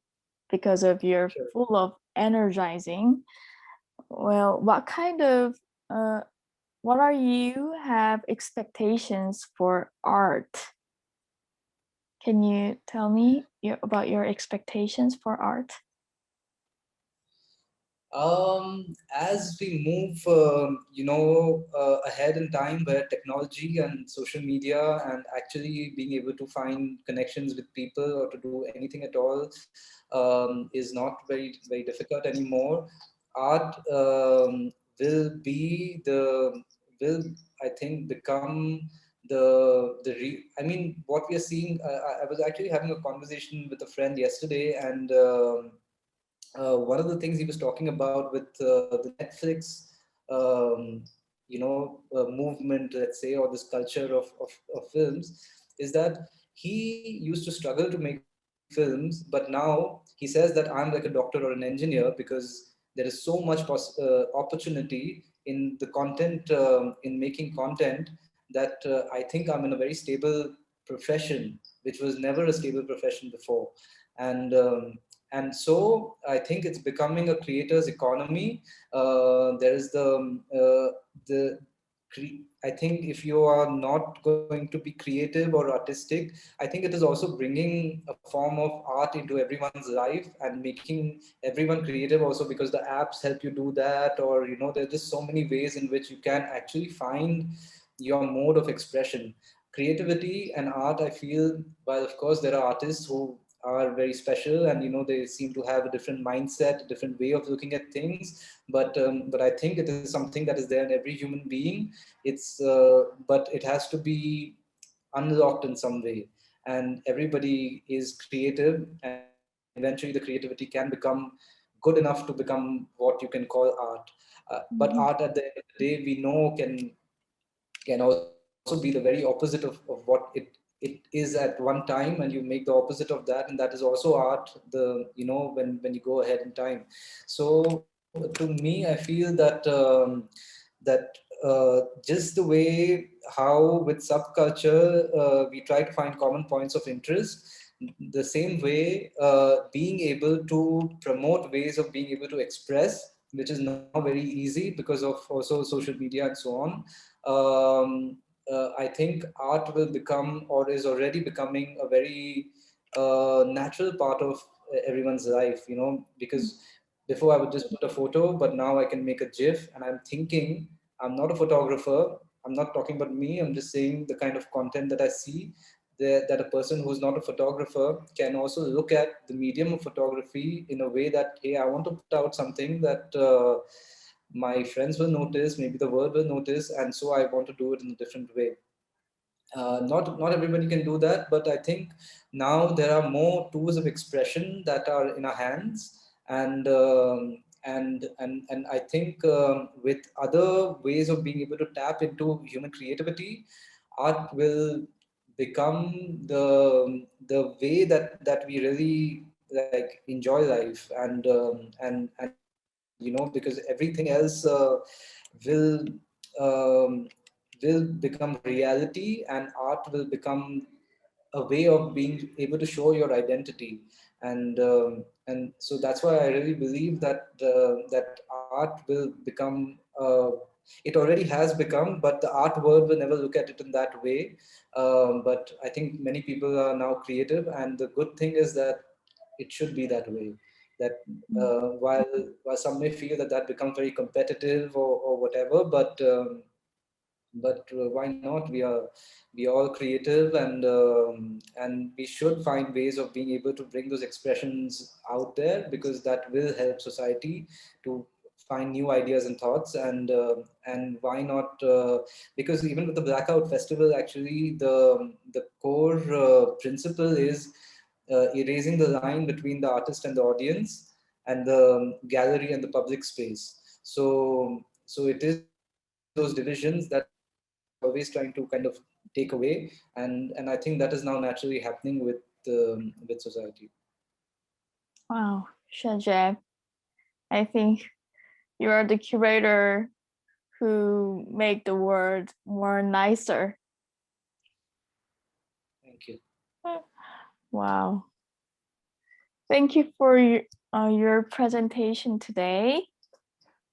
E: because of your
A: Sure.
E: full of energizing. Well, what are you have expectations for art? Can you tell me about your expectations for art?
A: As we move, ahead in time, where technology and social media and actually being able to find connections with people or to do anything at all is not very, very difficult anymore. Art will, I think, become I mean, what we are seeing. I was actually having a conversation with a friend yesterday, and one of the things he was talking about with the Netflix, movement, let's say, or this culture of films, is that he used to struggle to make films, but now he says that I'm like a doctor or an engineer, because there is so much opportunity in the content, in making content, that I think I'm in a very stable profession, which was never a stable profession before. And and so I think it's becoming a creator's economy. There is I think if you are not going to be creative or artistic, I think it is also bringing a form of art into everyone's life and making everyone creative also, because the apps help you do that, or there's just so many ways in which you can actually find your mode of expression. Creativity and art, I feel, while of course there are artists who are very special, and they seem to have a different mindset, a different way of looking at things, but I think it is something that is there in every human being. But it has to be unlocked in some way, and everybody is creative, and eventually the creativity can become good enough to become what you can call art. But art, at the end of the day, we know can also be the very opposite of what it it is at one time, and you make the opposite of that, and that is also art. When you go ahead in time. So to me, I feel that just the way how with subculture we try to find common points of interest, the same way being able to promote ways of being able to express, which is now very easy because of also social media and so on. I think art will become, or is already becoming, a very natural part of everyone's life, because before I would just put a photo, but now I can make a GIF, and I'm thinking, I'm not a photographer. I'm not talking about me. I'm just saying the kind of content that I see, that a person who's not a photographer can also look at the medium of photography in a way that, hey, I want to put out something that my friends will notice, maybe the world will notice, and so I want to do it in a different way. Not everybody can do that, but I think now there are more tools of expression that are in our hands, and I think with other ways of being able to tap into human creativity, art will become the way that we really like enjoy life, and because everything else will um, will become reality, and art will become a way of being able to show your identity. And so that's why I really believe that that art will become, it already has become, but the art world will never look at it in that way. But I think many people are now creative, and the good thing is that it should be that way. That while some may feel that that becomes very competitive, or whatever, but why not? We are all creative, and we should find ways of being able to bring those expressions out there, because that will help society to find new ideas and thoughts. And why not? Because even with the Blackout Festival, actually the core principle is erasing the line between the artist and the audience, and the gallery and the public space. So it is those divisions that always trying to kind of take away, and I think that is now naturally happening with society.
E: Wow, Shazeb, I think you are the curator who make the world more nicer.
A: Thank you.
E: Wow. Thank you for your presentation today.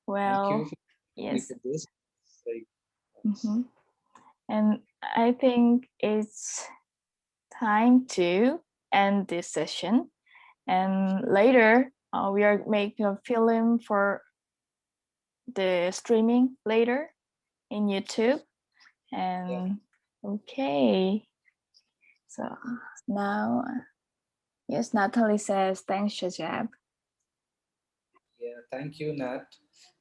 E: Well,
A: Thank you
E: yes.
A: for this. Like,
E: And I think it's time to end this session. And later, we are making a film for the streaming later in YouTube. And okay, so now, yes, Natalie says, thanks, Shazeb.
A: yeah, thank you, Nat.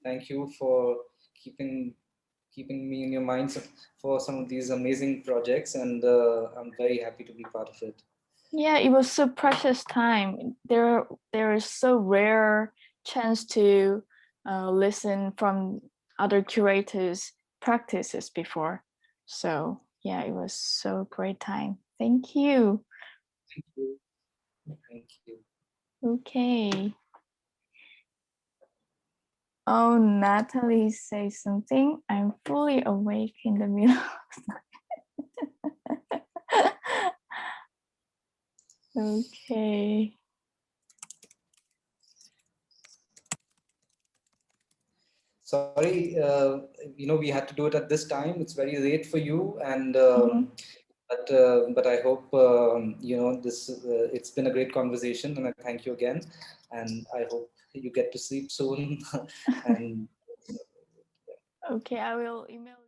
A: Thank you for keeping me in your minds for some of these amazing projects, and I'm very happy to be part of it.
E: Yeah, it was so precious time. There is so rare chance to listen from other curators' practices before. So yeah, it was so great time. Thank you.
A: Thank you. Thank you.
E: Okay. Oh, Natalie says something. I'm fully awake in the middle of the night. Okay.
A: Sorry, we had to do it at this time. It's very late for you, and but I hope this. It's been a great conversation, and I thank you again. And I hope you get to sleep soon. And
E: Okay, I will email you.